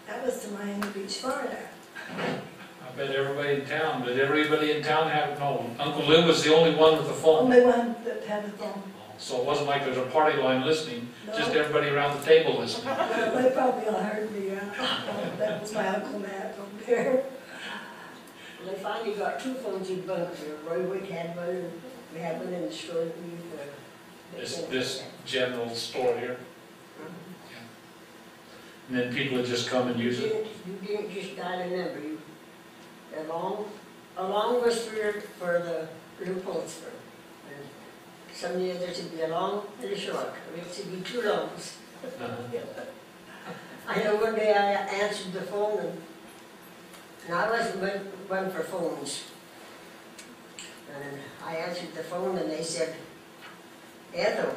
Speaker 4: that was to Miami Beach, Florida.
Speaker 3: I bet everybody in town, did everybody in town have, no, Uncle Lou was the only one with the phone.
Speaker 4: Only one that had the phone.
Speaker 3: So it wasn't like there's a party line listening,
Speaker 4: No.
Speaker 3: just everybody around the table listening.
Speaker 4: Well, they probably all heard me. That was my Uncle Matt over there.
Speaker 5: Well, they finally got 2 phones in Bunkerville. Roy Wick had one, and we had one in the store that we
Speaker 3: This general store here. And then people would just come and use it.
Speaker 5: You didn't just dial a number. A long was for the loopholes. And some of the others would be a long and a short. It would be 2 longs. I know one day I answered the phone, and I wasn't one for phones. And I answered the phone, and they said, Ethel.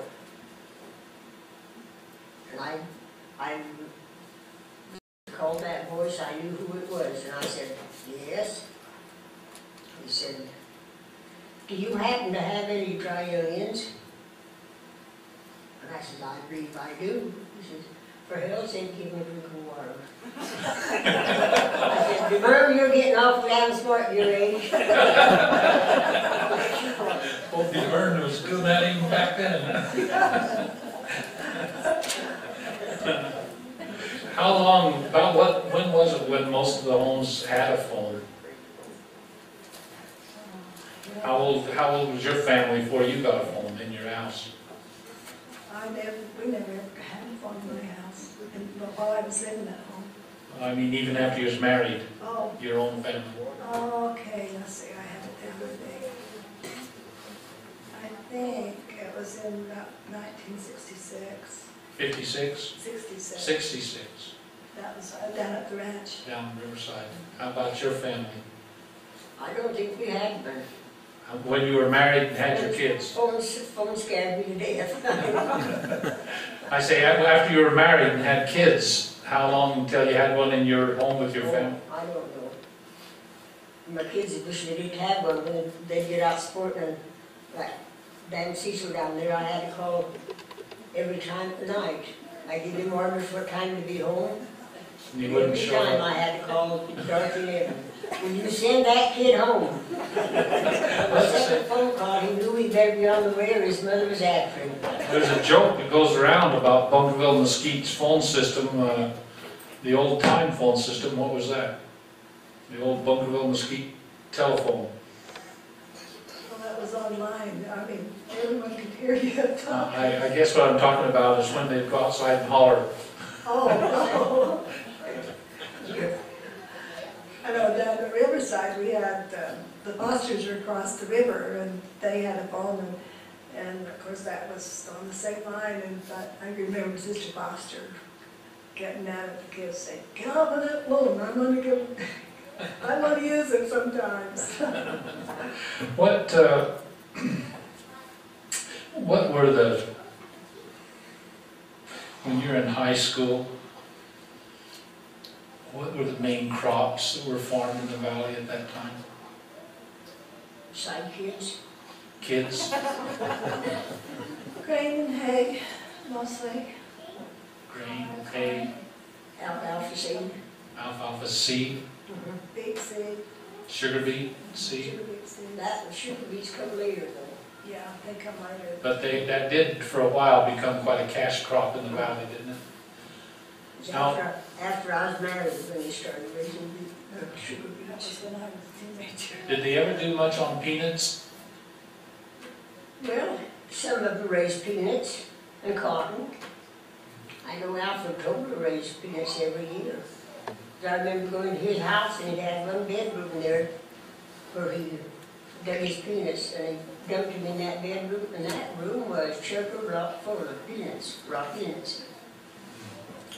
Speaker 5: And I called that voice, I knew who it was, and I said, yes. He said, do you happen to have any dry onions? And I said, I believe I do. He said, for hell's sake, give me a drink of water. I said, remember, you're getting awfully damn smart at your age.
Speaker 3: Hope the urn was doing that even back then. How long, when was it when most of the homes had a phone? How old was your family before you got a phone in your house?
Speaker 4: We never ever had a phone in my house while I was living at home.
Speaker 3: I mean, even after you was married,
Speaker 4: Oh,
Speaker 3: your own family.
Speaker 4: okay, let's see, I have it down today. I think it was in about 1966.
Speaker 3: 56?
Speaker 4: 66.
Speaker 3: 66,
Speaker 4: That was down at the ranch.
Speaker 3: down Riverside. How about your family?
Speaker 5: I don't think we had one.
Speaker 3: When you were married and had your kids?
Speaker 5: Phone scared me to death.
Speaker 3: I say, after you were married and had kids, how long until you had one in your home with your family?
Speaker 5: I don't know. My kids wish they didn't have one when they get out sporting, and like Dan Cecil down there, I had to call every time at night. I give him orders what time to be home.
Speaker 3: And you wouldn't
Speaker 5: Every
Speaker 3: show
Speaker 5: time
Speaker 3: up?
Speaker 5: I had to call Dorothy and Evan. Will you send that kid home? The second phone call, he knew he'd better be on the way or his mother was after him.
Speaker 3: There's a joke that goes around about Bunkerville Mesquite's phone system, the old time phone system. What was that? The old Bunkerville Mesquite telephone.
Speaker 4: Well, that was online. I mean, everyone could hear you talking.
Speaker 3: I guess what I'm talking about is when they'd go outside and holler.
Speaker 4: Oh, no. I know down at Riverside, we had, the Fosters were across the river, and they had a phone, and of course that was on the same line, and I remember Sister Foster getting mad at the kids, saying, get off of that phone, I want to use it sometimes.
Speaker 3: What were when you were in high school, what were the main crops that were farmed in the valley at that time?
Speaker 5: Side kids.
Speaker 3: Kids?
Speaker 4: Grain and hay, mostly.
Speaker 3: Grain, hay,
Speaker 5: Alfalfa seed.
Speaker 3: alfalfa seed,
Speaker 4: Beet seed,
Speaker 3: sugar beet seed.
Speaker 4: sugar beet seed.
Speaker 5: That sugar beets come later though.
Speaker 4: Yeah, they come later.
Speaker 3: But that did for a while become quite a cash crop in the valley, didn't it?
Speaker 5: It was after I was married when they started raising sugar
Speaker 4: That was
Speaker 5: beets.
Speaker 4: when I was a teenager.
Speaker 3: Did they ever do much on peanuts?
Speaker 5: Well, some of them raised peanuts and cotton. I know Alfred told to raise peanuts every year. I remember going to his house and he had one bedroom there where he dug his peanuts, and he dumped them in that bedroom, and that room was chock full of peanuts, raw peanuts.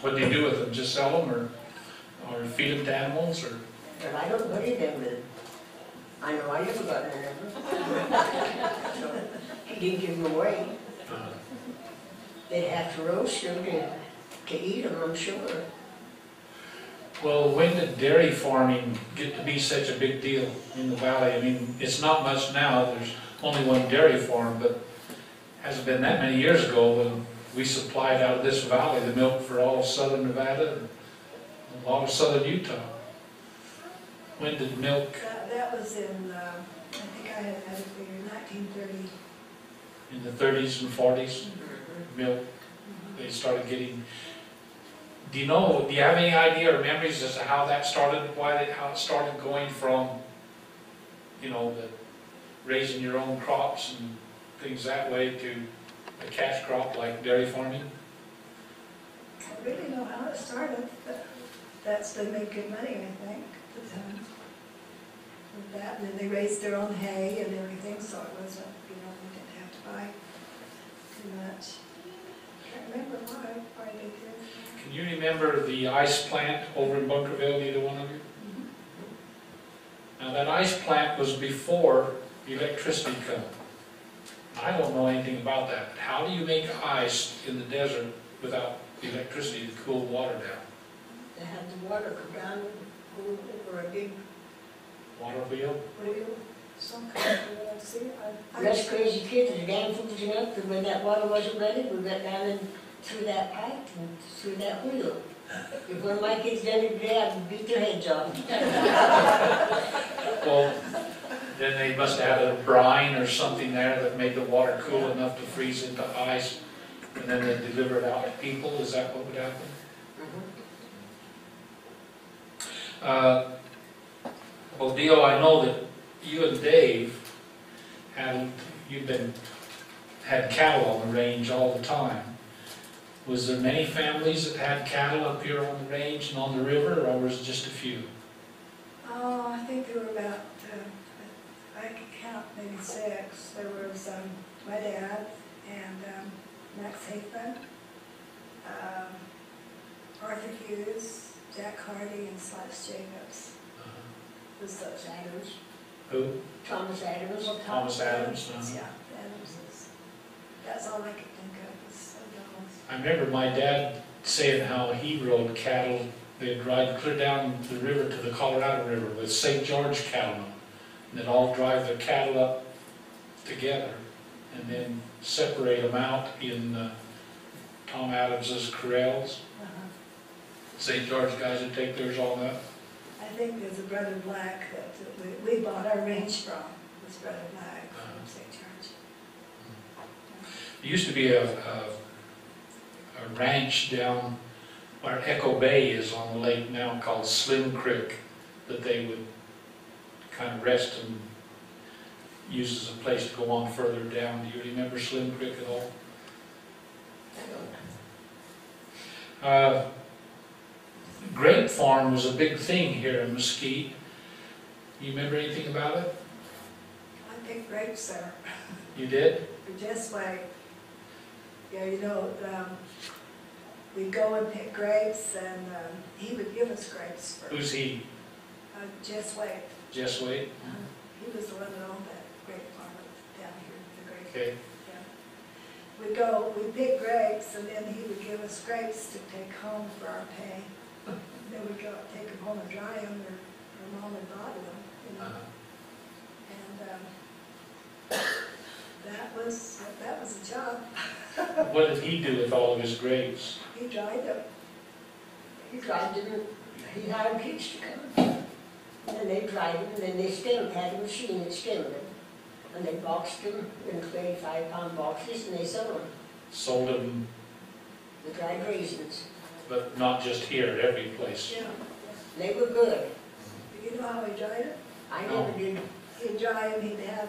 Speaker 3: What did you do with them? Just sell them or feed them to animals? Or?
Speaker 5: But I don't know what he did with them. I know I never got none of them. So he didn't give them away. They'd have to roast them to to eat them, I'm sure.
Speaker 3: Well, when did dairy farming get to be such a big deal in the valley? I mean, it's not much now, there's only one dairy farm, but hasn't been that many years ago when we supplied out of this valley the milk for all of southern Nevada and a lot of southern Utah. When did milk,
Speaker 4: That was in, I think I had it figured 1930.
Speaker 3: in the 30s and 40s, milk, they started getting, do you have any idea or memories as to how that started, how it started going from, you know, raising your own crops and things that way to a cash crop like dairy farming?
Speaker 4: I really know how it started, but they made good money, I think, at the time. With that, and then they raised their own hay and everything, so it wasn't, you know, we didn't have to buy too much. Can't remember why they did.
Speaker 3: Can you remember the ice plant over in Bunkerville, either one of you? Now that ice plant was before electricity come. I don't know anything about that, but how do you make ice in the desert without electricity to cool water down?
Speaker 5: They had the water come down over a big
Speaker 3: Water wheel?
Speaker 4: Wheel, some kind of wheel, I see.
Speaker 5: Us crazy kids, the gang foolish enough, and when that water wasn't ready, we went down and through that pipe and through that wheel. If one of my kids done it today, I'd beat their heads off.
Speaker 3: Well, then they must have had a brine or something there that made the water cool enough to freeze into ice, and then they deliver it out to people. Is that what would happen? Well, Dio, I know that you and Dave had cattle on the range all the time. Was there many families that had cattle up here on the range and on the river, or was it just a few?
Speaker 4: Oh, I think there were about, I could count maybe 6. There was my dad and Max Hafen, Arthur Hughes, Jack Hardy, and Slice Jacobs. Was those Adams?
Speaker 3: Who?
Speaker 4: Thomas Adams. Well,
Speaker 3: Thomas Adams.
Speaker 4: Yeah, Adams is, that's all I could think of, was Adams.
Speaker 3: I remember my dad saying how he rode cattle. They'd ride clear down the river to the Colorado River with St. George cattlemen. And they'd all drive their cattle up together and then separate them out in Tom Adams's corrals. St. George guys would take theirs all up.
Speaker 4: I think there's a Brother Black that we bought our range from, was Brother Black from St. George.
Speaker 3: There used to be a ranch down where Echo Bay is on the lake now called Slim Creek that they would kind of rest and use as a place to go on further down. Do you remember Slim Creek at all? Grape farm was a big thing here in Mesquite. You remember anything about it?
Speaker 4: I picked grapes there.
Speaker 3: You did?
Speaker 4: Just like, yeah, you know, we'd go and pick grapes, and he would give us grapes.
Speaker 3: Who's he?
Speaker 4: Jess Wade.
Speaker 3: Jess Wade?
Speaker 4: He was the one that owned that grape farm down here, the grape.
Speaker 3: Okay.
Speaker 4: Yeah. We'd pick grapes, and then he would give us grapes to take home for our pay. Then we'd go take them home and dry them, or mom and bottle them, you know. And that was a job.
Speaker 3: What did he do with all of his grapes?
Speaker 4: He dried them.
Speaker 5: He dried them, he hired kids to come. And they dried them, and then they stemmed, had a machine that stemmed them. And they boxed them in 25-pound boxes, and they sold them.
Speaker 3: Sold them,
Speaker 5: The dried raisins.
Speaker 3: but not just here, every place.
Speaker 4: Yeah.
Speaker 5: They were good.
Speaker 4: Do you know how he dried it?
Speaker 5: I
Speaker 3: No.
Speaker 5: never did.
Speaker 4: He'd dry them, he'd have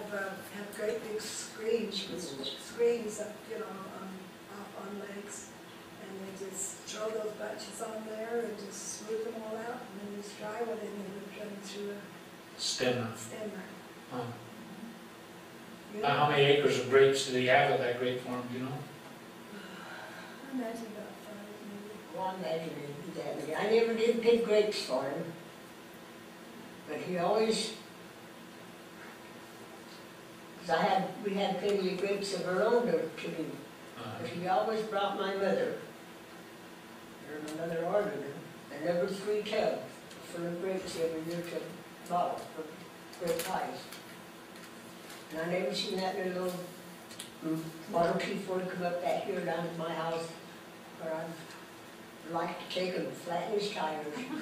Speaker 4: great big screens up, you know, off on legs. And they just throw those bunches on there and just smooth them all out, and then just dry one, and then would run through a
Speaker 3: Stemmer.
Speaker 4: stemmer.
Speaker 3: Huh.
Speaker 4: You
Speaker 3: Now, how many acres of grapes did he have at that grape farm, do you know?
Speaker 4: I imagine about 5 maybe.
Speaker 5: Well, I imagine it'd be that many. I never did pick grapes for him. But he always, because we had plenty of grapes of our own to do. But he always brought my mother there's another order, and there was 3 tubs full of grapes every year to bottle for grape pies. And I never seen that little Model T Ford come up that hill down to my house, where I'd like to take him, flatten his tires.
Speaker 3: Didn't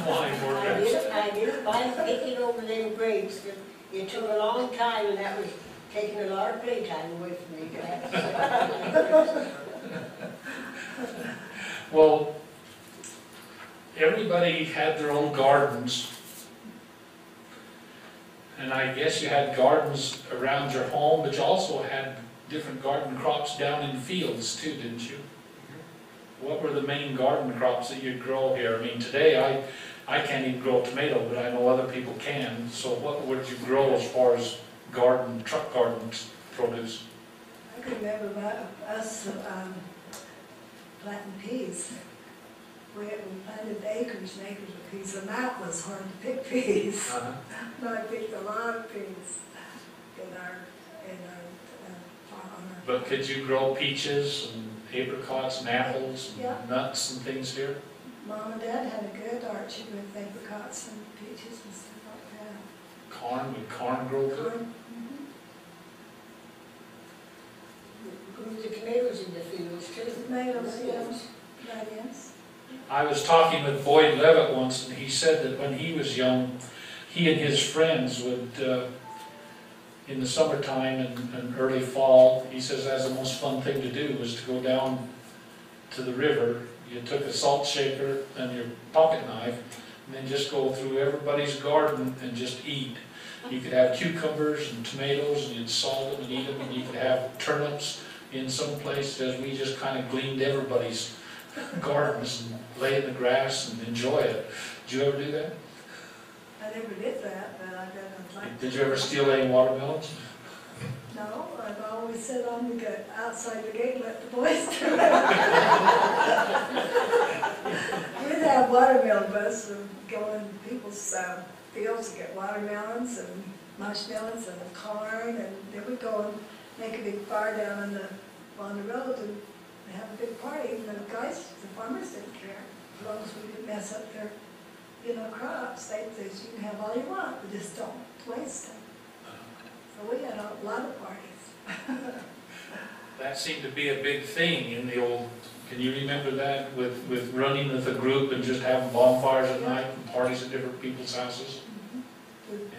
Speaker 3: want any more grapes.
Speaker 5: I didn't mind picking over them grapes, but it took a long time, and that was taking a lot of playtime away from me. To have to
Speaker 3: Well, everybody had their own gardens. And I guess you had gardens around your home, but you also had different garden crops down in fields too, didn't you? What were the main garden crops that you'd grow here? I mean, today I can't even grow a tomato, but I know other people can. So what would you grow as far as truck garden produce?
Speaker 4: I can remember us planting peas. We planted acres and acres of peas, and that was hard to pick peas. But I picked a lot of peas in our farm.
Speaker 3: But could you grow peaches and apricots and apples and
Speaker 4: Yeah.
Speaker 3: nuts and things here?
Speaker 4: Mom and Dad had a good orchard with apricots and peaches and stuff like that.
Speaker 3: Would corn grow good?
Speaker 4: Corn.
Speaker 5: grew the tomatoes in the fields too.
Speaker 4: Tomatoes, yes. Yes.
Speaker 3: I was talking with Boyd Leavitt once, and he said that when he was young, he and his friends would, in the summertime and early fall, he says that's the most fun thing to do was to go down to the river. You took a salt shaker and your pocket knife, and then just go through everybody's garden and just eat. You could have cucumbers and tomatoes, and you'd salt them and eat them, and you could have turnips in some places. We just kind of gleaned everybody's gardens and lay in the grass and enjoy it. Did you ever do that?
Speaker 4: I never did that, but I didn't like.
Speaker 3: Did you ever steal any watermelons?
Speaker 4: No, I've always sat on the gate, outside the gate, and let the boys through. We'd have watermelon busts and go in people's fields to get watermelons and marshmallows and corn, and then we'd go and make a big fire down on the road and have a big party. And the guys, the farmers didn't care, as long as we didn't mess up their, crops. They said, you can have all you want, but just don't waste them. So we had a lot of parties.
Speaker 3: That seemed to be a big thing in the old, can you remember that, with running with a group and just having bonfires at night and parties at different people's houses?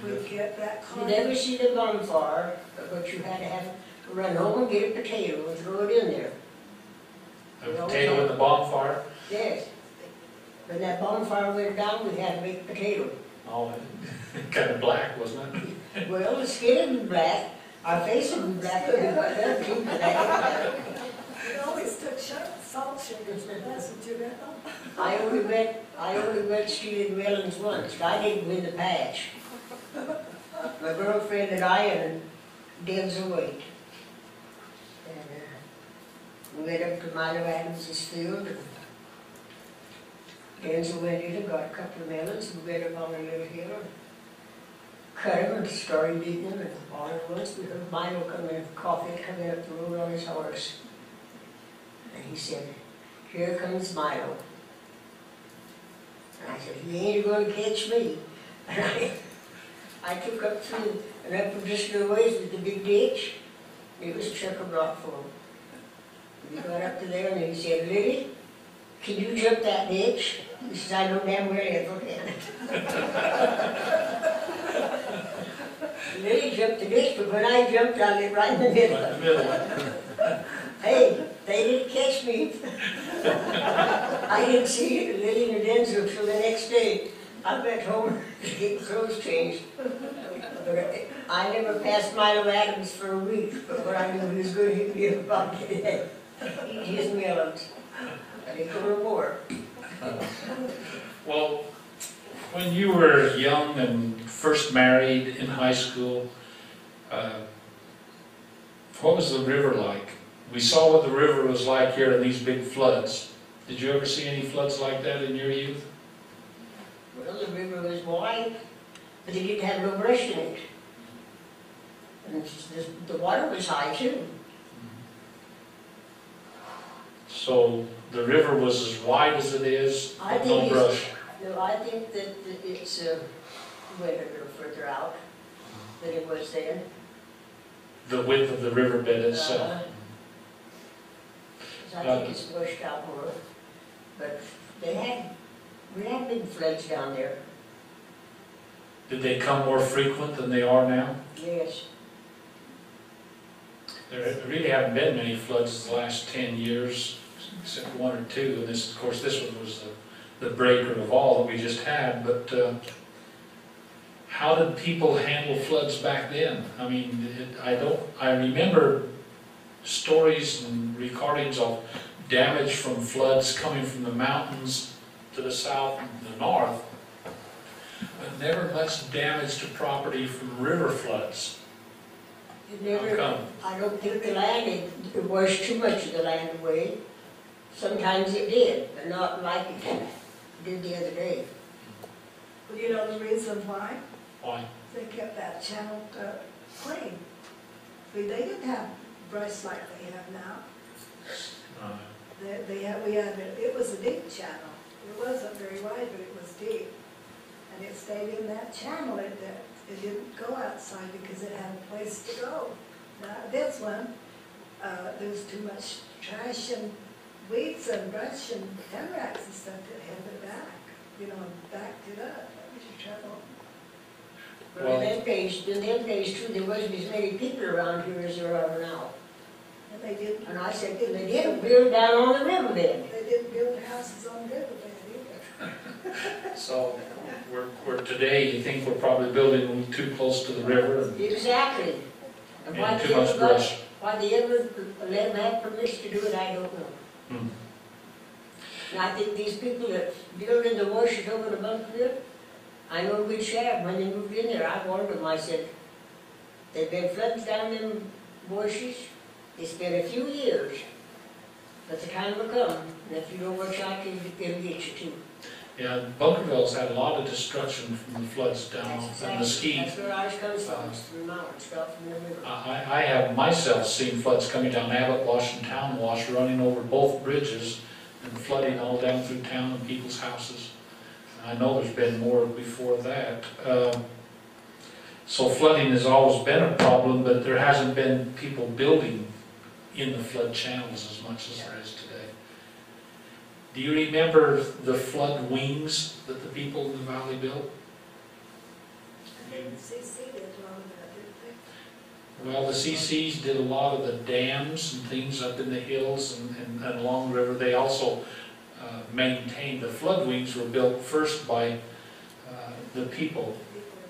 Speaker 4: We'd get that
Speaker 5: You
Speaker 4: corn.
Speaker 5: never see the bonfire, but you had to run home and get a potato and throw it in there.
Speaker 3: A potato in the bonfire?
Speaker 5: Yes. When that bonfire went down, we had a big potato.
Speaker 3: Oh, kind of black, wasn't it?
Speaker 5: Well, the skin was black, our faces were black, but that too, but that
Speaker 4: We always took salt shakers, but that's what you got.
Speaker 5: I only went stealing melons once. I didn't win the patch. My girlfriend and I and Denzel Wade. And we went up to Milo Adams's field. And Denzel went in and got a couple of melons. We went up on a little hill and cut them and started eating them. And all at once we heard Milo coming up the road on his horse. And he said, "Here comes Milo." And I said, "He ain't going to catch me." And I took up through and up just a little ways with the big ditch. It was a chuck of rock full. We got up to there and he said, "Lily, can you jump that ditch?" He says, "I know damn well Ethel can." Lily jumped the ditch, but when I jumped, I lit right in the middle.
Speaker 3: Right in the middle.
Speaker 5: Hey, they didn't catch me. I didn't see Lily and Denzel till the next day. I went home to get clothes changed. But I never passed Milo Adams for a week, but when I knew he was good, he'd be about to eat his melons. And he go to war.
Speaker 3: Well, when you were young and first married in high school, what was the river like? We saw what the river was like here in these big floods. Did you ever see any floods like that in your youth?
Speaker 5: Well, the river was wide, but it didn't have no brush in it. And the water was high too.
Speaker 3: So the river was as wide as it is,
Speaker 5: I
Speaker 3: with
Speaker 5: think
Speaker 3: no
Speaker 5: it's-
Speaker 3: brush.
Speaker 5: No, I think that it's went a little further out than it was then.
Speaker 3: The width of the riverbed itself.
Speaker 5: 'Cause I think it's washed out more. But we had big floods down there,
Speaker 3: Did they come more frequent than they are now?
Speaker 5: yes.
Speaker 3: There really haven't been many floods the last 10 years, except one or two. And this, of course, this one was the breaker of all that we just had. But how did people handle floods back then? I mean, I remember stories and recordings of damage from floods coming from the mountains to the south and the north, but never much damage to property from river floods.
Speaker 5: It
Speaker 3: How
Speaker 5: never,
Speaker 3: come?
Speaker 5: I don't think the land, it washed too much of the land away. Sometimes it did, but not like it did the other day.
Speaker 4: Well, you know the reason why?
Speaker 3: Why?
Speaker 4: They kept that channel clean. See, they didn't have brush like they have now. It was a deep channel. It wasn't very wide, but it was deep. And it stayed in that channel. It didn't go outside because it had a place to go. Now, this one, there was too much trash and weeds and brush and hen racks and stuff that held it back, you know, and backed it up. That was your trouble.
Speaker 5: Well, in them days too, there wasn't as many people around here as there are now.
Speaker 4: And they didn't.
Speaker 5: And I said, they didn't build down on the riverbed.
Speaker 4: They didn't build houses on the riverbed either.
Speaker 3: So we're today, you think we're probably building too close to the river
Speaker 5: Exactly. And
Speaker 3: and too much brush?
Speaker 5: why they ever let them have permission to do it, I don't know.
Speaker 3: Hmm.
Speaker 5: And I think these people that build in the washes over the Bunkerville, I know good shab, when they moved in there, I warned them, I said, they've been floods down them washes, it's been a few years, but the time will come, and if you don't watch out, it'll get you too.
Speaker 3: Yeah, Bunkerville's had a lot of destruction from the floods down
Speaker 5: That's
Speaker 3: on
Speaker 5: exactly,
Speaker 3: Mesquite.
Speaker 5: that's where ours comes from, it's from the mountains, not from the river.
Speaker 3: I have myself seen floods coming down Abbott Wash and Town Wash, running over both bridges and flooding all down through town and people's houses. I know there's been more before that. So flooding has always been a problem, but there hasn't been people building in the flood channels as much as there is today. Do you remember the flood wings that the people in the valley built?
Speaker 4: I think the CC did a lot of that, didn't they?
Speaker 3: Well, the CCs did a lot of the dams and things up in the hills and along the river. They also maintained, the flood wings were built first by the people,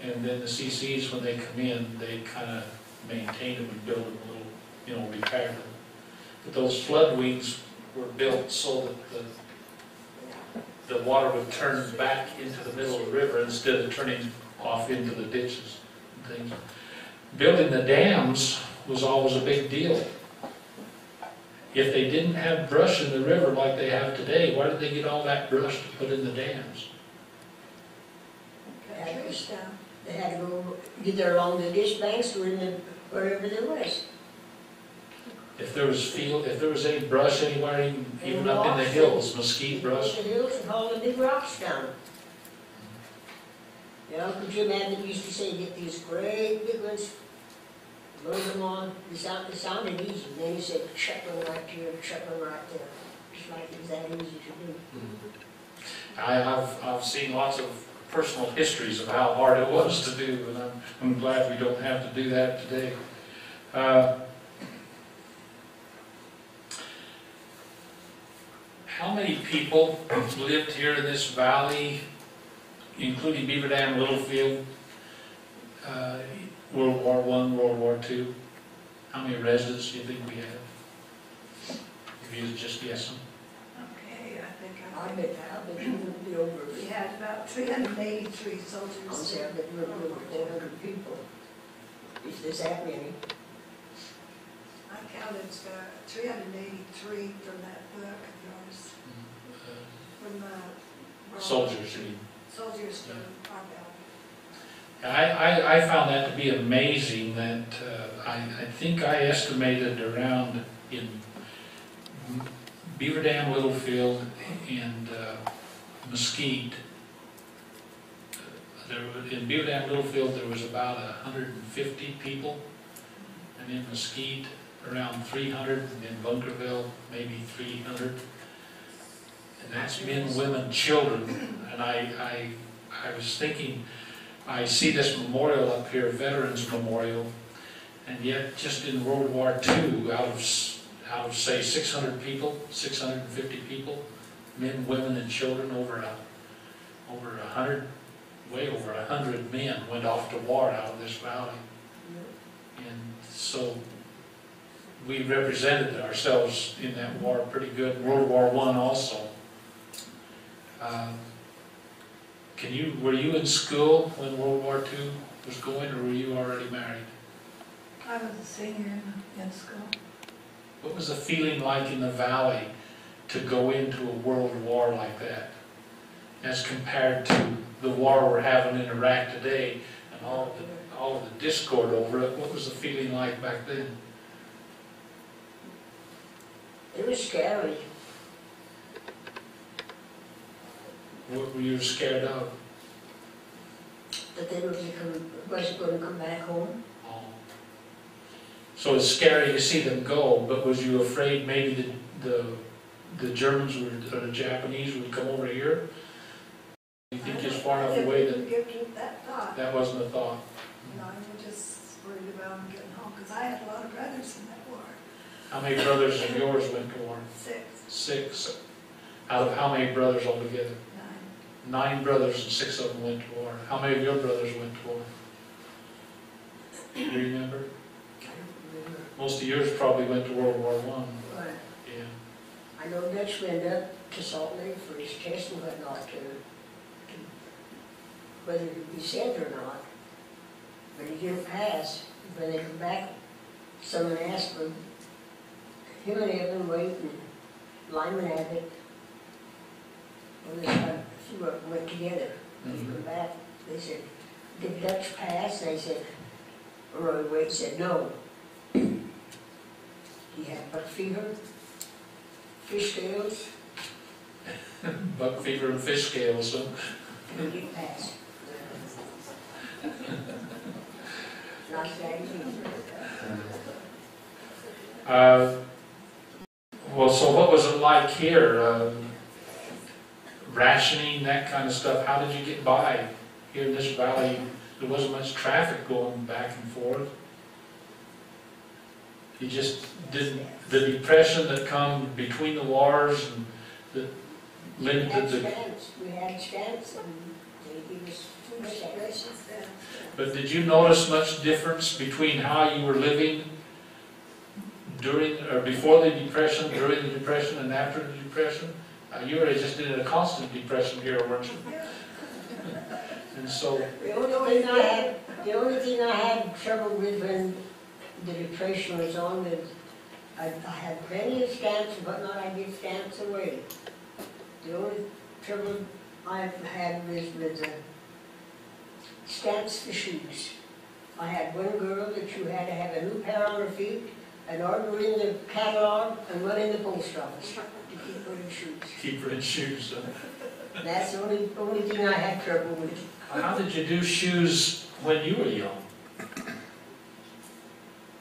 Speaker 3: and then the CCs, when they come in, they kind of maintain them and build them a little, repair them. But those flood wings were built so that the water would turn back into the middle of the river instead of turning off into the ditches and things. Building the dams was always a big deal. If they didn't have brush in the river like they have today, why did they get all that brush to put in the dams?
Speaker 4: Cut trees down.
Speaker 5: They had to go either along the ditch banks or wherever there was.
Speaker 3: If there was any brush anywhere, even up in the hills, mesquite brush.
Speaker 5: The hills and haul the big rocks down. Yeah, Uncle Jim Abbott used to say, get these great big ones, load them on. It sounded easy. And then he said, chuck them right here, chuck them right there. Just like it was that easy to do.
Speaker 3: I've seen lots of personal histories of how hard it was to do, and I'm glad we don't have to do that today. How many people lived here in this valley, including Beaver Dam, Littlefield, World War I, World War II? How many residents do you think we have? If you was just guessing.
Speaker 4: Okay, I think
Speaker 5: I bet you wouldn't be over.
Speaker 4: we had about 383
Speaker 5: I'll
Speaker 4: soldiers.
Speaker 5: say I bet you wouldn't be over 400 people. If there's that many.
Speaker 4: I counted 383 from that book of yours, from the
Speaker 3: Soldiers, you mean.
Speaker 4: soldiers from our valley.
Speaker 3: I found that to be amazing that I think I estimated around in Beaver Dam, Littlefield, and Mesquite. In Beaver Dam, Littlefield, there was about 150 people, and in Mesquite, around 300, and in Bunkerville, maybe 300. And that's men, women, children. And I was thinking, I see this memorial up here, Veterans Memorial, and yet just in World War II, out of say 600 people, 650 people, men, women, and children, over 100, way over 100 men went off to war out of this valley. And so we represented ourselves in that war pretty good. World War I also. Were you in school when World War II was going, or were you already married?
Speaker 4: I was a senior in school.
Speaker 3: What was the feeling like in the valley to go into a world war like that, as compared to the war we're having in Iraq today and all of the discord over it? What was the feeling like back then?
Speaker 5: It was scary.
Speaker 3: What were you scared of?
Speaker 5: That they wasn't going to come back home.
Speaker 3: Oh. So it's scary to see them go, but was you afraid maybe the Germans or the Japanese would come over here? You think it's far enough away that
Speaker 4: that thought.
Speaker 3: that wasn't a thought?
Speaker 4: No, I was just worried about them getting home, because I had a lot of brothers in that war.
Speaker 3: How many brothers of yours went to war?
Speaker 4: 6,
Speaker 3: 6. Out of how many brothers altogether?
Speaker 4: 9.
Speaker 3: 9 brothers and 6 of them went to war. How many of your brothers went to war? Do you remember?
Speaker 5: I don't remember.
Speaker 3: Most of yours probably went to World War I.
Speaker 5: But
Speaker 3: Yeah.
Speaker 5: I know Dutch went up to Salt Lake for his test and whatnot to whether he'd be sent or not. But he didn't pass. When they come back, someone asked him and Evan Waite and Lyman Abbott, well, they went together. When they come back, they said, did Dutch pass? They said, Roy Waite said, no. He had buck fever, fish scales,
Speaker 3: Buck fever and fish scales. So.
Speaker 5: and he didn't pass. Not that easy.
Speaker 3: Well, so what was it like here? Rationing, that kind of stuff. How did you get by here in this valley? There wasn't much traffic going back and forth. You just didn't. The depression that come between the wars and that limited the.
Speaker 5: We had stamps and they gave us food stamps.
Speaker 3: But did you notice much difference between how you were living during or before the Depression, during the Depression, and after the Depression? You were just in a constant depression here, weren't you? And so
Speaker 5: The only thing I had trouble with when the Depression was on was I had plenty of stamps and whatnot. I give stamps away. The only trouble I had was with stamps for shoes. I had one girl that you had to have a new pair on her feet, an order in the catalog, and one in the post office to keep her in shoes.
Speaker 3: keep her in shoes.
Speaker 5: That's the only thing I had trouble with.
Speaker 3: How did you do shoes when you were young?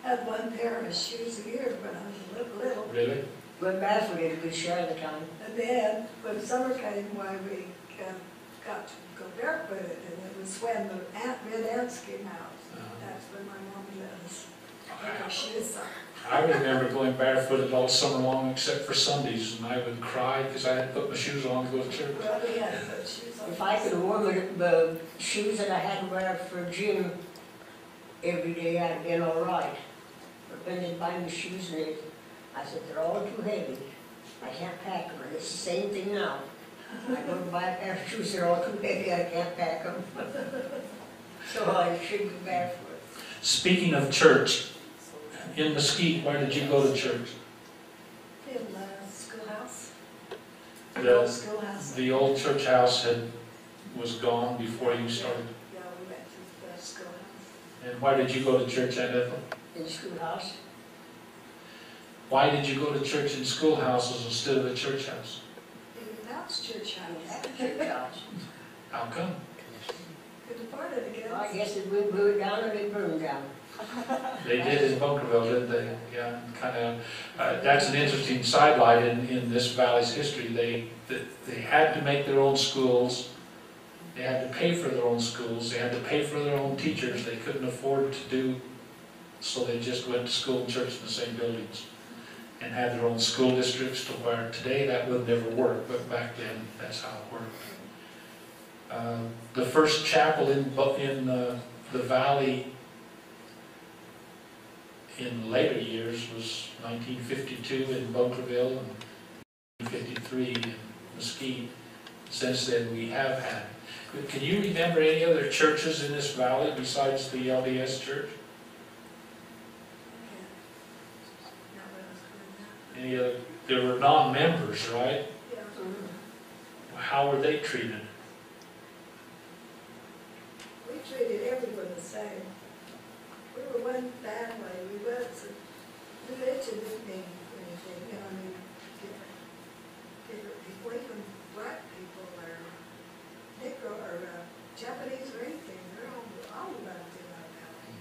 Speaker 4: Had one pair of shoes a year when I was little.
Speaker 3: Really?
Speaker 5: Went barefooted a good share of the time.
Speaker 4: And then, when summer came, why we got to go barefooted, and it was when the red ants came out. That's when my mom let us put our shoes on.
Speaker 3: I remember going barefooted all summer long except for Sundays, and I would cry because I had to put my shoes on to go to church.
Speaker 4: Well, we had to put shoes on.
Speaker 5: If I could have worn the shoes that I had to wear for gym every day, I'd have been all right. But when they buy me shoes, and I said, they're all too heavy. I can't pack them. And it's the same thing now. I go to buy a pair of shoes, they're all too heavy, I can't pack them. So I should go barefoot.
Speaker 3: Speaking of church, in Mesquite, where did you go to church?
Speaker 4: In the schoolhouse.
Speaker 3: The,
Speaker 4: Schoolhouse.
Speaker 3: the old church house was gone before you started.
Speaker 4: Yeah, we went to the schoolhouse.
Speaker 3: And where did you go to church at, Ethel?
Speaker 5: In the schoolhouse.
Speaker 3: Why did you go to church in schoolhouses instead of a church house?
Speaker 4: Now it's church house.
Speaker 5: Church house.
Speaker 3: How come?
Speaker 4: Couldn't afford it again.
Speaker 5: Well, I guess if we blew it down, it'd burn down.
Speaker 3: They did in Bunkerville, didn't they? Yeah, kind of. That's an interesting sidelight in this valley's history. They had to make their own schools. They had to pay for their own schools. They had to pay for their own teachers. They couldn't afford to do, so they just went to school and church in the same buildings, and had their own school districts. To where today that would never work, but back then that's how it worked. The first chapel in the valley in later years was 1952 in Bunkerville and 1953 in Mesquite. Since then we have had. Can you remember any other churches in this valley besides the LDS church? Any other? There were non-members, right?
Speaker 4: Yeah.
Speaker 3: How were they treated?
Speaker 4: We treated everyone the same. We were one family. We wasn't, religion didn't mean anything. You know, I mean, different people, even black people or Negro or Japanese or anything, they're all loved in our family.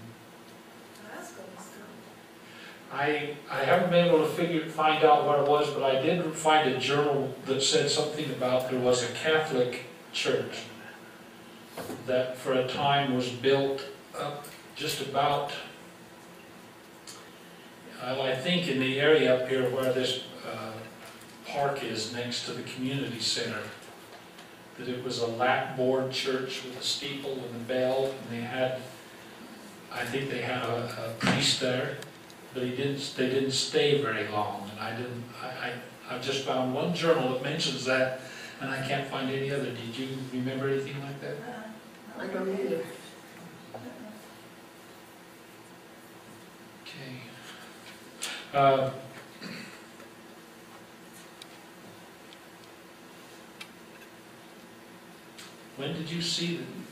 Speaker 4: And that's going to come.
Speaker 3: I haven't been able to find out what it was, but I did find a journal that said something about there was a Catholic church that for a time was built up just about, I think in the area up here where this park is next to the community center, that it was a lap board church with a steeple and a bell, and they had, I think they had a priest there, but they didn't stay very long, and I just found one journal that mentions that, and I can't find any other. Did you remember anything like that?
Speaker 5: I don't either.
Speaker 3: Okay. When did you see them?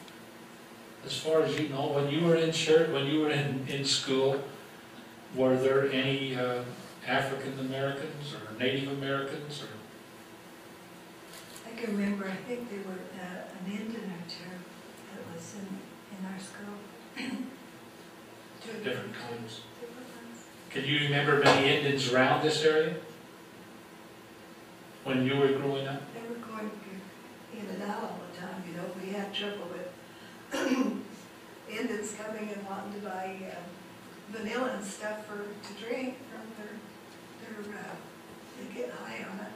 Speaker 3: As far as you know, when you were in church, when you were in school, were there any African Americans or Native Americans? Or?
Speaker 4: I can remember, I think there were an Indian or two that was in our school.
Speaker 3: Different times.
Speaker 4: Different ones.
Speaker 3: Can you remember many Indians around this area when you were growing up?
Speaker 4: They were going in and out all the time, you know. We had trouble with Indians coming and wanting to buy vanilla and stuff to drink from their they get high on it.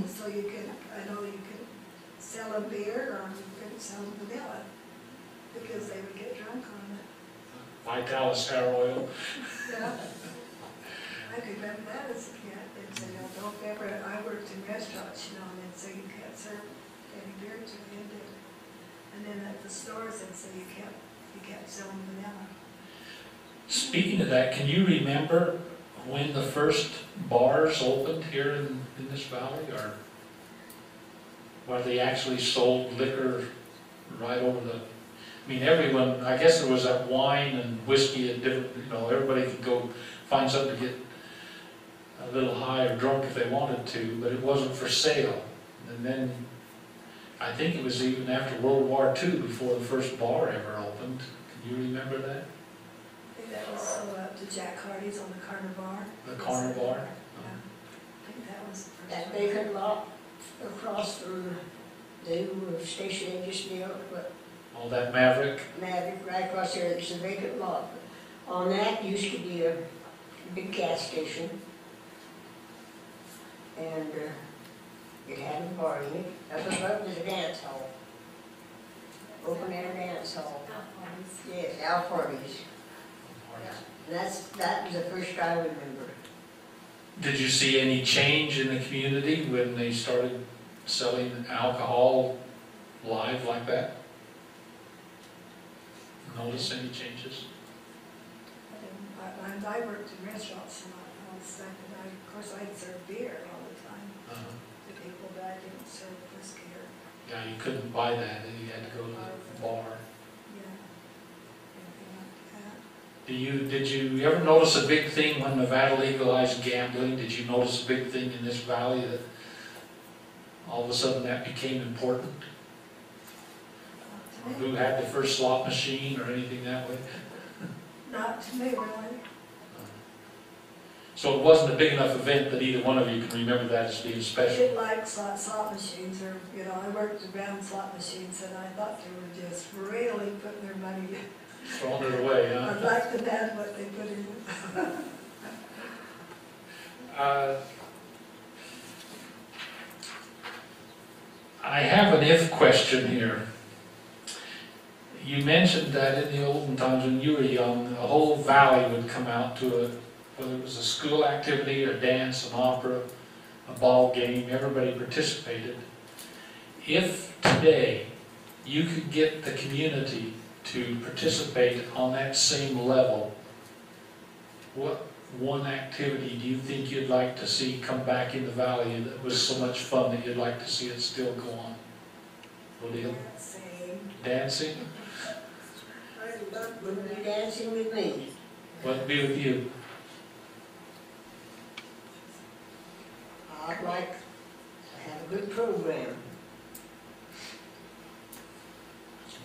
Speaker 4: So you could, I know you could sell them beer or you couldn't sell them vanilla because they would get drunk on it.
Speaker 3: Vitalis hair oil.
Speaker 4: Yeah. I could remember that as a kid. They'd say, no, don't ever, I worked in restaurants, you know, and they'd say you can't serve any beer to the Indian. And then at the stores, they'd say you can't sell them vanilla.
Speaker 3: Speaking of that, can you remember when the first bars opened here in this valley, or where they actually sold liquor right over the, I mean, everyone, I guess there was that wine and whiskey at different, you know, everybody could go find something to get a little high or drunk if they wanted to, but it wasn't for sale. And then, I think it was even after World War II before the first bar ever opened. Can you remember that?
Speaker 4: I think that was sold out to Jack Hardy's on the Carter Bar.
Speaker 3: The Carter Bar?
Speaker 4: Yeah. I think that was the first
Speaker 5: That
Speaker 4: one.
Speaker 5: vacant lot across from the station they just built, but
Speaker 3: All that Maverick?
Speaker 5: Maverick, right across there, it's a vacant lot. On that used to be a big gas station. And it had a bar in it. Up above was a dance hall. Open air dance hall. Yes, Al Hardy's. And that was the first I remember.
Speaker 3: Did you see any change in the community when they started selling alcohol live like that? Notice any changes?
Speaker 4: I worked in restaurants and all this stuff, and of course I'd serve beer all the time to people, but I didn't serve whiskey or,
Speaker 3: Yeah, you couldn't buy that, you had to go to the bar.
Speaker 4: yeah, anything like that.
Speaker 3: Did you ever notice a big thing when Nevada legalized gambling? Did you notice a big thing in this valley that all of a sudden that became important? Or who had the first slot machine or anything that way?
Speaker 4: Not to me, really.
Speaker 3: So it wasn't a big enough event that either one of you can remember that as being
Speaker 4: I
Speaker 3: special?
Speaker 4: did like slot machines, or, you know, I worked around slot machines, and I thought they were just really putting their money in.
Speaker 3: Throwing it away, huh?
Speaker 4: I'd like to bet what they put in it.
Speaker 3: I have an if question here. You mentioned that in the olden times when you were young, the whole valley would come out to whether it was a school activity, a dance, an opera, a ball game, everybody participated. If today you could get the community to participate on that same level, what one activity do you think you'd like to see come back in the valley that was so much fun that you'd like to see it still go on? Bodel? Dancing?
Speaker 5: I'd love to be dancing with me.
Speaker 3: What'd be with you?
Speaker 5: I'd like to have a good program.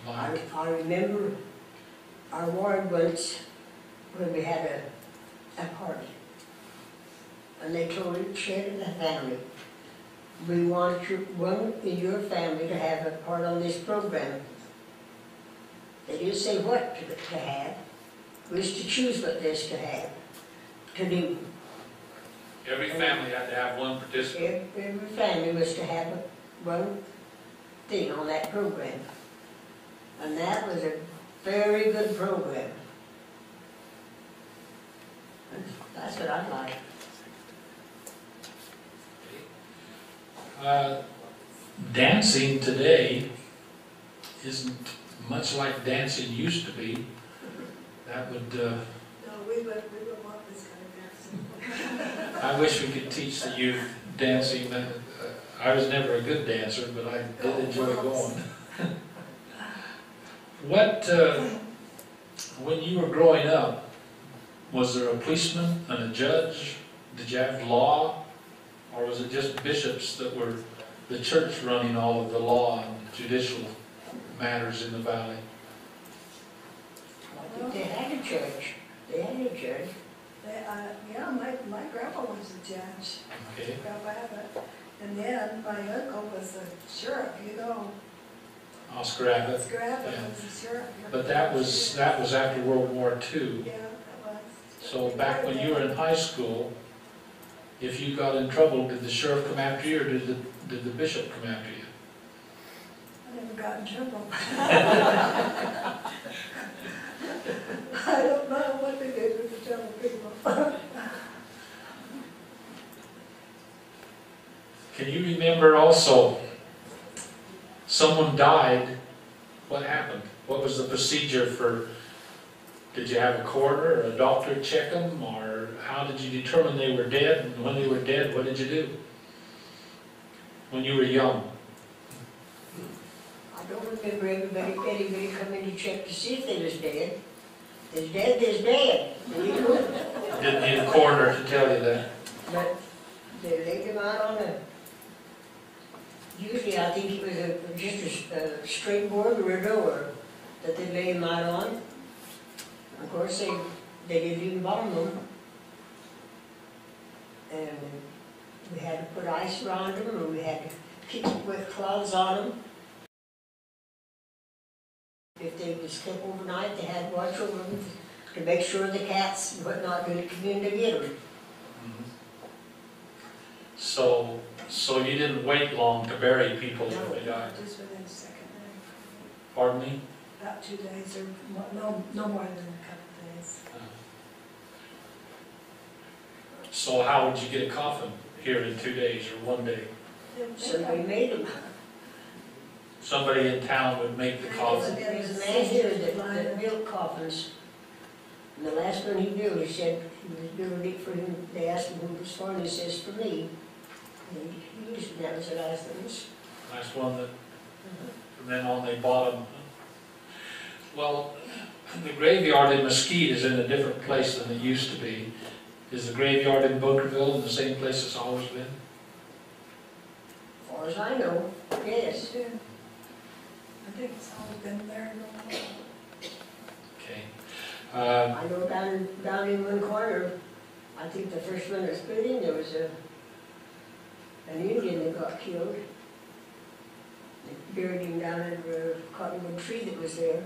Speaker 5: I remember our ward once when we had a party. And they told each head of the family, we want one in your family to have a part on this program. They didn't say what to have. It was to choose what this to have, to do.
Speaker 3: Every family had to have one participant.
Speaker 5: Every family was to have one thing on that program. And that was a very good program. That's what I like.
Speaker 3: Dancing today isn't much like dancing used to be. That would,
Speaker 4: No, we would want this kind of dancing.
Speaker 3: I wish we could teach the youth dancing. I was never a good dancer, but I did enjoy going. When you were growing up, was there a policeman and a judge? Did you have law? Or was it just bishops that were the church running all of the law and judicial matters in the valley?
Speaker 5: I think they had a church. They had a church.
Speaker 4: Yeah, my grandpa was a judge.
Speaker 3: Okay.
Speaker 4: Grandpa Abbott. And then my uncle was a sheriff, you know.
Speaker 3: Oscar Abbott.
Speaker 4: Oscar Abbott
Speaker 3: Yeah.
Speaker 4: was a sheriff.
Speaker 3: But that was after World War II.
Speaker 4: Yeah, that was.
Speaker 3: So back when you were in high school, if you got in trouble, did the sheriff come after you, or did the bishop come after you?
Speaker 4: I never got in trouble. I don't know what they did with the trouble people.
Speaker 3: Can you remember also, someone died, what happened? What was the procedure for, did you have a coroner or a doctor check them, or how did you determine they were dead? And when they were dead, what did you do? When you were young?
Speaker 5: I don't remember anybody coming to check to see if they was dead. They's dead, they's dead.
Speaker 3: Didn't need a coroner to tell you that.
Speaker 5: But they laid them out on a, usually I think it was just a straight board or a door that they laid them out on. Of course, they didn't even bomb them. And we had to put ice around them, or we had to keep with cloths on them. If they was kept overnight, they had to watch over them to make sure the cats and whatnot didn't come in to get them.
Speaker 3: So you didn't wait long to bury people
Speaker 5: No.
Speaker 3: when they died?
Speaker 4: Just within a second day.
Speaker 3: Pardon me?
Speaker 4: About 2 days or no more than a couple days.
Speaker 3: So how would you get a coffin here in 2 days or 1 day?
Speaker 5: So we made them.
Speaker 3: Somebody in town would make the coffin.
Speaker 5: There was a man here that built coffins. And the last one he built, he said he was building it for him. They asked him who it was for, and he says, for me. And he used it, that was the last one.
Speaker 3: Nice one that, from then on they bought them. Well, the graveyard in Mesquite is in a different place than it used to be. Is the graveyard in Bunkerville in the same place it's always been?
Speaker 5: As far as I know, yes.
Speaker 4: Yeah. I think it's always been there.
Speaker 3: Okay.
Speaker 5: I know down in one corner, I think the first one that's put in, there was an Indian that got killed. They buried him down under a cottonwood tree that was there.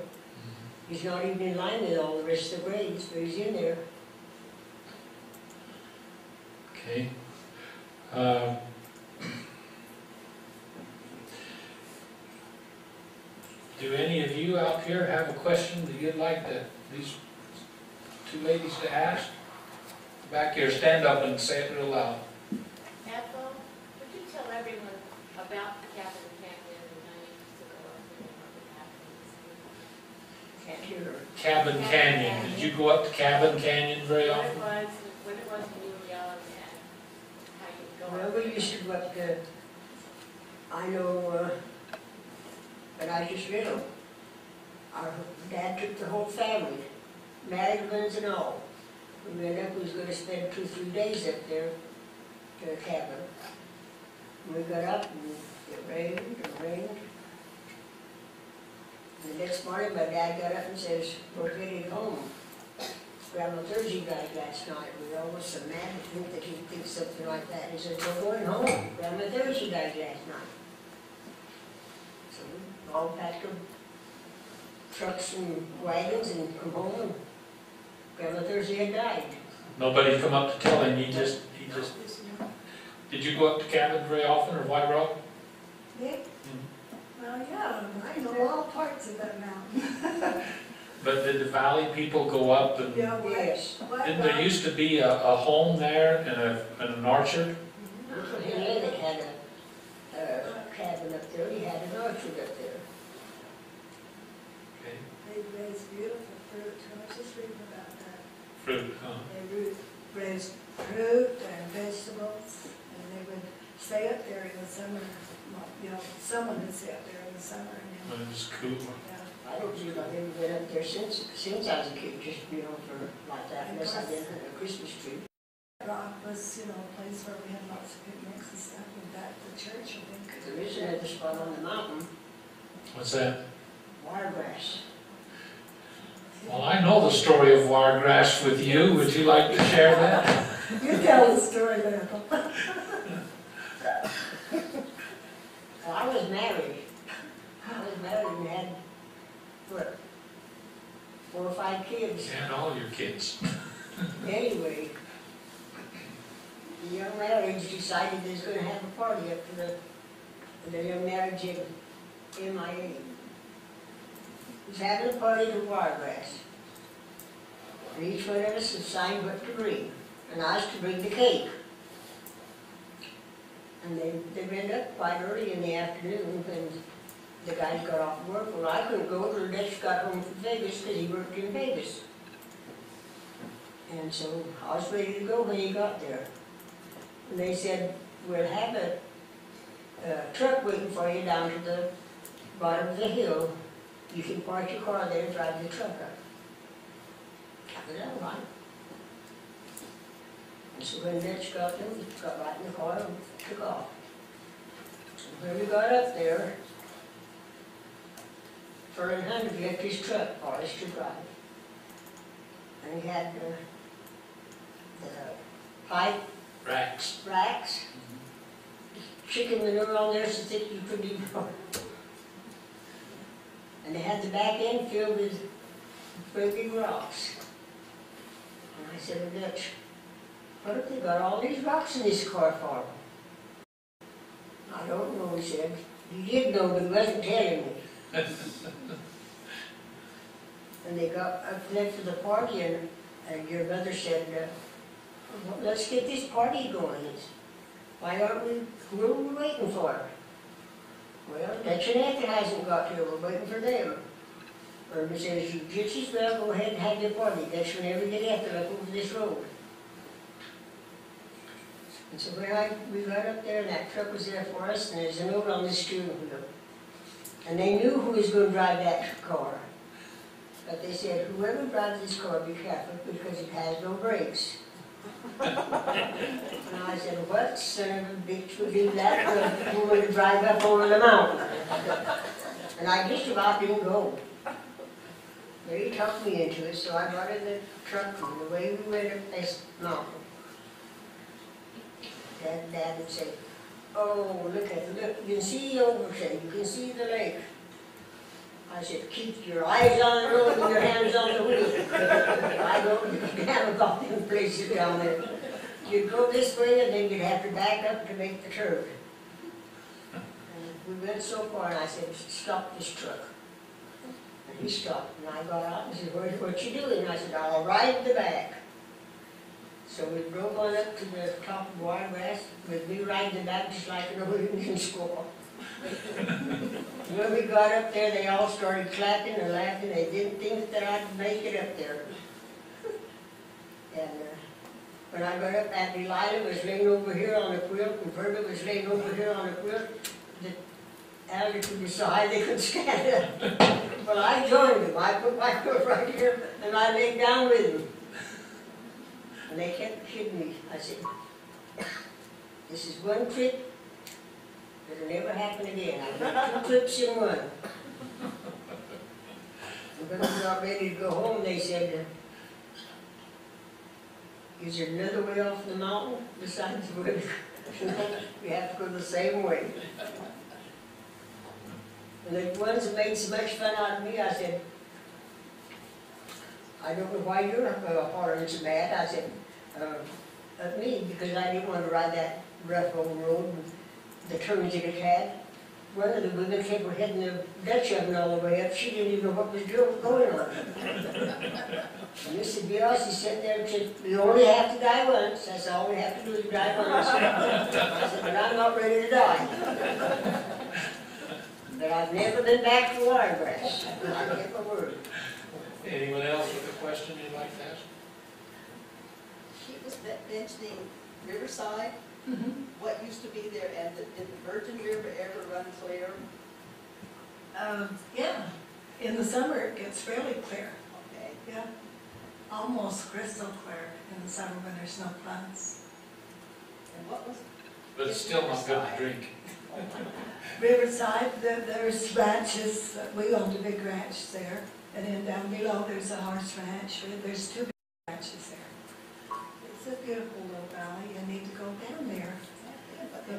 Speaker 5: He's not even in line with all the rest of the graves, but he's in there.
Speaker 3: Okay. Do any of you out here have a question that you'd like these two ladies to ask? Back here, stand up and say it real loud.
Speaker 1: Ethel, would you tell everyone about the cabin canyon and how you used to go up there and what would happen?
Speaker 5: Can't hear her.
Speaker 3: Cabin Canyon. Did you go up to Cabin Canyon very
Speaker 1: What
Speaker 3: often?
Speaker 1: it was when you were young and how you would go
Speaker 5: Well,
Speaker 1: up
Speaker 5: we
Speaker 1: there.
Speaker 5: used to go up to, I know, but I just little. Our dad took the whole family, married ones and all. We went up, we was gonna spend 2 or 3 days up there to a cabin. And we got up and it rained and rained. The next morning, my dad got up and says, "We're headed home. Grandma Thursday died last night." We were almost so mad to think that he'd think something like that. He said, "We're going home. Grandma Thursday died last night." So we all packed our trucks and wagons and come home, and Grandma Thursday had died.
Speaker 3: Nobody come up to tell him, he just, did you go up to Cabin very often, or White Rock?
Speaker 4: Yeah. Well, yeah, I know all parts of that mountain.
Speaker 3: But did the valley people go up and,
Speaker 4: Yeah,
Speaker 5: Yes.
Speaker 3: didn't there used to be a home there and an orchard?
Speaker 5: Uncle Henry that had a cabin up there, he had an orchard up there.
Speaker 3: Okay.
Speaker 4: They raised beautiful fruit. I was just reading about that.
Speaker 3: Fruit, huh?
Speaker 4: They raised fruit and vegetables, and they would stay up there in the summer. Well, you know, someone would stay up there in the summer, and
Speaker 3: When it was cool.
Speaker 4: yeah.
Speaker 5: I don't believe I've ever been up there since I was a kid, just, for like that, unless I've been at a Christmas tree.
Speaker 4: Rock was, you know, a place where we had lots of picnics and stuff, and that the church, I think.
Speaker 5: There is another spot on the mountain,
Speaker 3: What's that?
Speaker 5: Wiregrass.
Speaker 3: Well, I know the story of Wiregrass with you. Would you like to share that?
Speaker 4: You tell the story, Ethel.
Speaker 5: Well, I was married. And had, what, 4 or 5 kids.
Speaker 3: And all your kids.
Speaker 5: Anyway, the young marriage decided they was going to have a party up for the young marriage in MIA. He was having a party at Wiregrass. And each one of us had signed what to bring. And I was to bring the cake. And they went up quite early in the afternoon when the guys got off work. Well, I couldn't go till Dutch got home from Vegas because he worked in Vegas. And so I was ready to go when he got there. And they said, "We'll have a truck waiting for you down to the bottom of the hill. You can park your car there and drive the truck up." I said, "All right." And so when Dutch got there, we got right in the car and took off. So when we got up there, Fern Hunter left his truck for us to drive. And he had the pipe
Speaker 3: Racks.
Speaker 5: racks, chicken manure on there so thick you couldn't even know. And they had the back end filled with great big rocks. And I said to Dutch, "What have they got all these rocks in this car for?" "I don't know," he said. He did know, but he wasn't telling me. And they got up there for the party, and your mother said, "Well, let's get this party going. Why aren't we, who are we waiting for?" "Well, Dutch and Ethel hasn't got here, we're waiting for them." Irma says, "You gypsies, well, go ahead and have your party. Dutch will never get Ethel up over this road." And so we got up there, and that truck was there for us, and there's a note on the steering wheel. And they knew who was going to drive that car. But they said, whoever drives this car, be careful because it has no brakes. And I said, what son of a bitch would do that for a woman to drive up over the mountain? And I just about didn't go. But he talked me into it, so I got in the truck and the way we went up this mountain. Dad would say, oh, look, you can see the ocean, you can see the lake. I said, keep your eyes on the road and your hands on the wheel. I don't, you haven't got them places down there. You'd go this way and then you'd have to back up to make the turn. And we went so far and I said, stop this truck. And he stopped and I got out and said, what you doing? And I said, I'll ride the back. So we drove on up to the top of Wiregrass with me riding the back just like an old Indian squaw. When we got up there, they all started clapping and laughing. They didn't think that I'd make it up there. And when I got up, Aunt Delilah was laying over here on a quilt, and Verba was laying over here on a quilt. The altitude was so high they couldn't stand up. Well, I joined them. I put my foot right here, and I laid down with them. And they kept kidding me. I said, this is one trip. It'll never happen again. I got 2 trips in one. And when we got ready to go home, they said, is there another way off the mountain besides the way we have to go the same way? And the ones that made so much fun out of me, I said, I don't know why you're hollering so bad. I said, at me, because I didn't want to ride that rough old road. The turns that it had. One of the women kept her heading the Dutch oven all the way up. She didn't even know what was going on. And Mr. Bios, he sat there and said, we only have to die once. That's all we have to do is die once. I said, but I'm not ready to die. But I've never been back to Wiregrass. I get my word.
Speaker 3: Anyone else with a question you'd like to ask?
Speaker 6: She was mentioning Riverside. What used to be there, and did the Virgin River ever run clear?
Speaker 4: Yeah, in the summer it gets fairly clear.
Speaker 6: Okay.
Speaker 4: Yeah, almost crystal clear in the summer when there's no floods.
Speaker 6: And what was?
Speaker 3: But it's still not good to drink.
Speaker 4: Riverside, there's ranches, we owned a big ranch there, and then down below there's a horse ranch. There's 2 big ranches there. It's a beautiful little valley. You need to go down there.
Speaker 6: But the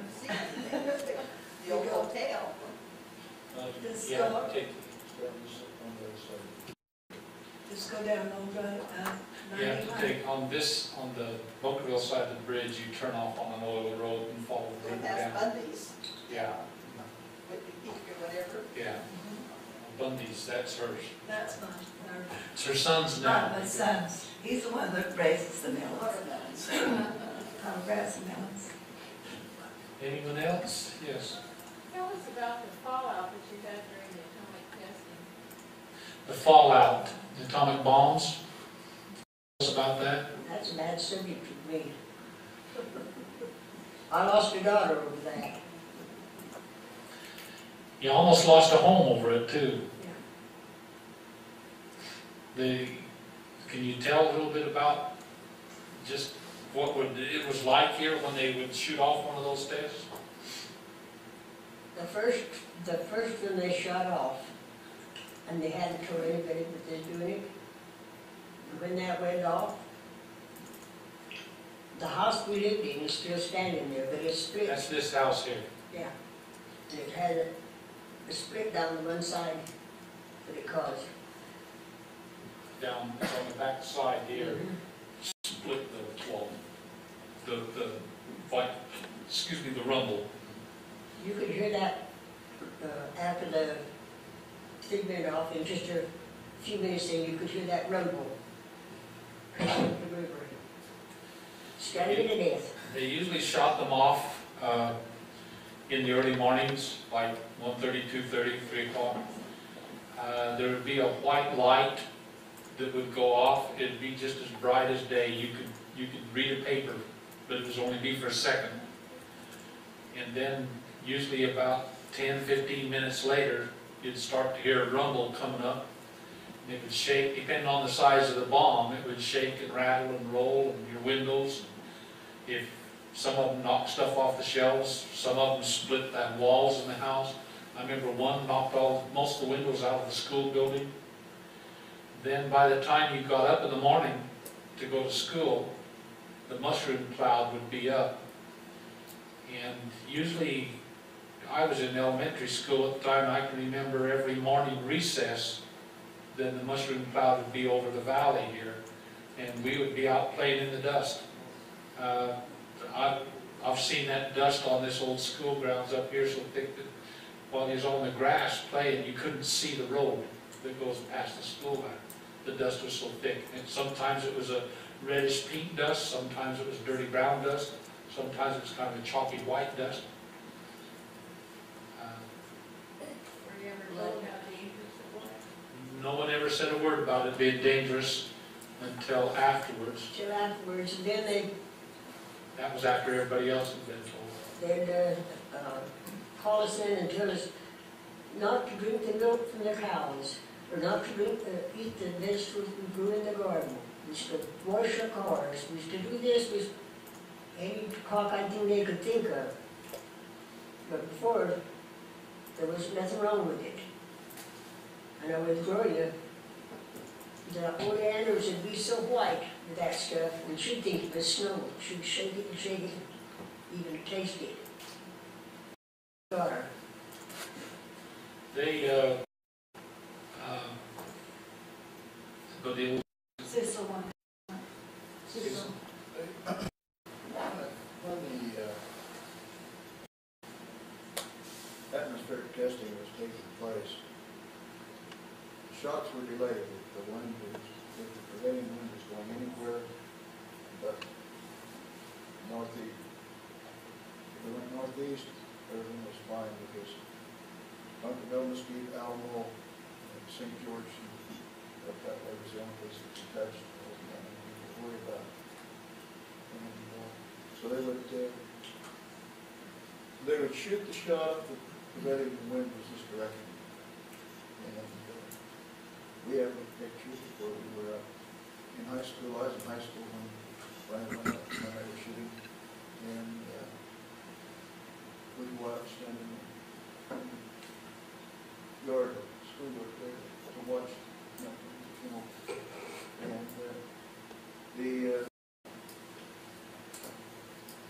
Speaker 6: the old hotel.
Speaker 4: Just
Speaker 3: Yeah,
Speaker 4: go,
Speaker 3: take,
Speaker 4: just go down over
Speaker 3: you have to
Speaker 4: 99.
Speaker 3: take on the Bunkerville side of the bridge, you turn off on an oil road and follow the
Speaker 6: They
Speaker 3: river
Speaker 6: have
Speaker 3: down.
Speaker 6: Bundy's,
Speaker 3: Yeah,
Speaker 6: with the peak or whatever.
Speaker 3: yeah. Bundy's, that's hers.
Speaker 4: That's mine.
Speaker 3: It's her son's
Speaker 4: Not
Speaker 3: now.
Speaker 4: my son's. He's the one that raises the melons.
Speaker 6: Watermelons.
Speaker 4: Grass melons.
Speaker 3: Anyone else? Yes.
Speaker 1: Tell us about the fallout that you had during the atomic testing.
Speaker 3: The fallout, the atomic bombs. Tell us about that.
Speaker 5: That's a bad subject for me. I lost a daughter over that.
Speaker 3: You almost lost a home over it too. Can you tell a little bit about just what it was like here when they would shoot off one of those tests?
Speaker 5: The first one they shot off, and they hadn't told anybody that they're doing it. And when that went off, the house we lived in is still standing there, but it's split.
Speaker 3: That's this house here.
Speaker 5: Yeah. And it had a split down the one side that it caused.
Speaker 3: Down on the back side here, split the rumble.
Speaker 5: You could hear that after the thing went off, in just a few minutes then you could hear that rumble. The river. Scared it to death.
Speaker 3: They usually shot them off in the early mornings, like 1:30, 2:30, 3 o'clock. There would be a white light that would go off. It'd be just as bright as day. You could read a paper, but it was only be for a second. And then usually about 10, 15 minutes later, you'd start to hear a rumble coming up. And it would shake, depending on the size of the bomb, it would shake and rattle and roll, and your windows. If some of them knocked stuff off the shelves, some of them split the walls in the house. I remember one knocked most of the windows out of the school building. Then by the time you got up in the morning to go to school, the mushroom cloud would be up. And usually, I was in elementary school at the time, I can remember every morning recess, then the mushroom cloud would be over the valley here, and we would be out playing in the dust. I've seen that dust on this old school grounds up here so thick that while he was on the grass playing, you couldn't see the road that goes past the school line. The dust was so thick. And sometimes it was a reddish pink dust, sometimes it was dirty brown dust, sometimes it was kind of a chalky white dust.
Speaker 1: Were you ever told how dangerous it was?
Speaker 3: No one ever said a word about it being dangerous until afterwards.
Speaker 5: Till afterwards, and then
Speaker 3: That was after everybody else had been told.
Speaker 5: they'd call us in and tell us not to drink the milk from the cows, or not to eat the vegetables we grew in the garden. We used to wash our cars. We used to do this with any cockeyed thing they could think of. But before, there was nothing wrong with it. And I would grow you. The old Anders would be so white with that stuff, and she'd think it was snow. She'd shake it and shake it, even taste it. Daughter.
Speaker 3: They, Bodel
Speaker 4: Cecil one. Cecil.
Speaker 7: When the atmospheric testing was taking place, shots were delayed. The wind was, the prevailing wind was going anywhere but northeast. If we went northeast, everything was fine because Bunkerville, Mesquite, Alamo, and St. George, up that way was the only place that was touched. There wasn't anything to worry about. So they would shoot the shot that prevailing wind was this direction. And we have a picture where we were in high school. I was in high school when Brian went up when they were shooting. And we'd go out and stand in the yard, school yard there to watch, you know. And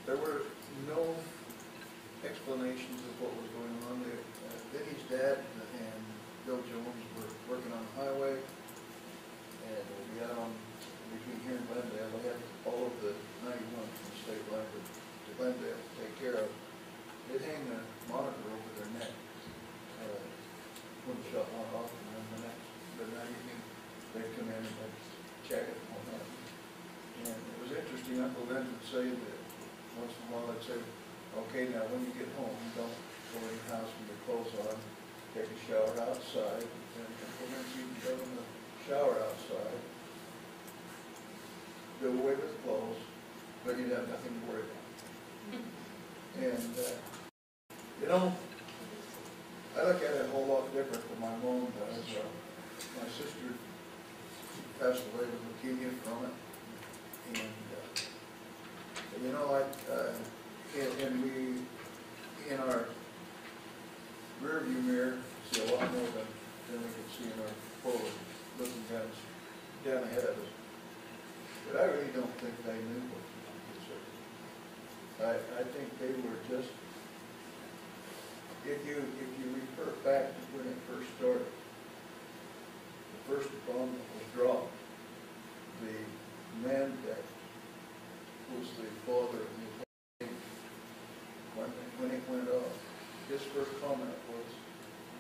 Speaker 7: there were no explanations of what was going on there. Vinnie's dad and Bill Jones were working on the highway, and we'll be out on between here and Glendale. They had all of the 91 from the state line to Glendale to take care of. They'd hang a monitor over their neck. One shot one off, and then the night evening they'd come in and they'd check it and whatnot. And it was interesting. Uncle Vince would say that once in a while I'd say, okay, now when you get home, don't go in the house with your clothes on, take a shower outside, and implement you can go in the shower outside, do away with clothes, but you'd have nothing to worry about. And, you know, I look at it a whole lot different than my mom does. My sister passed away with leukemia from it, and you know, and we, in our rear view mirror, see a lot more than we could see in our forward looking down ahead of us. But I really don't think they knew what to do. I think they were just, if you refer back to when it first started, the first bomb that was dropped, the man that was the father of the when it went off, his first comment was,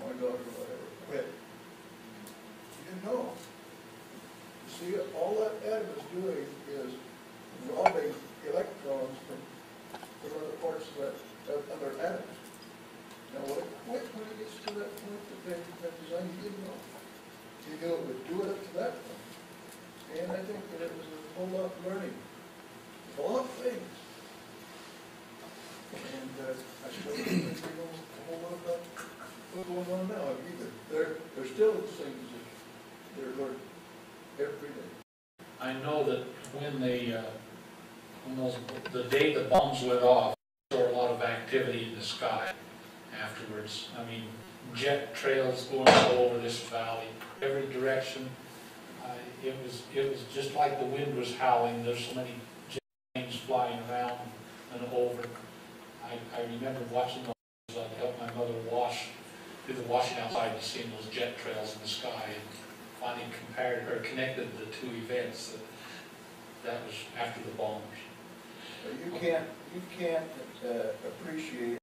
Speaker 7: my daughter, whatever, quit. He didn't know. You see, all that atom is doing is robbing electrons from other parts of that other atoms. Now, will it quit when it gets to that point that design? You didn't know. You knew it would do it up to that point. And I think that it was a whole lot of learning. A lot of things. And I suppose they know a whole lot about what's going on now either. They're still in the same position. They're learning.
Speaker 3: the day the bombs went off, there was a lot of activity in the sky afterwards. I mean, jet trails going all over this valley, every direction. It was just like the wind was howling. There's so many jet planes flying around and over. I remember watching those. I'd help my mother do the washing outside and seeing those jet trails in the sky, and finally connected the two events. That was after the bombs.
Speaker 7: You can't appreciate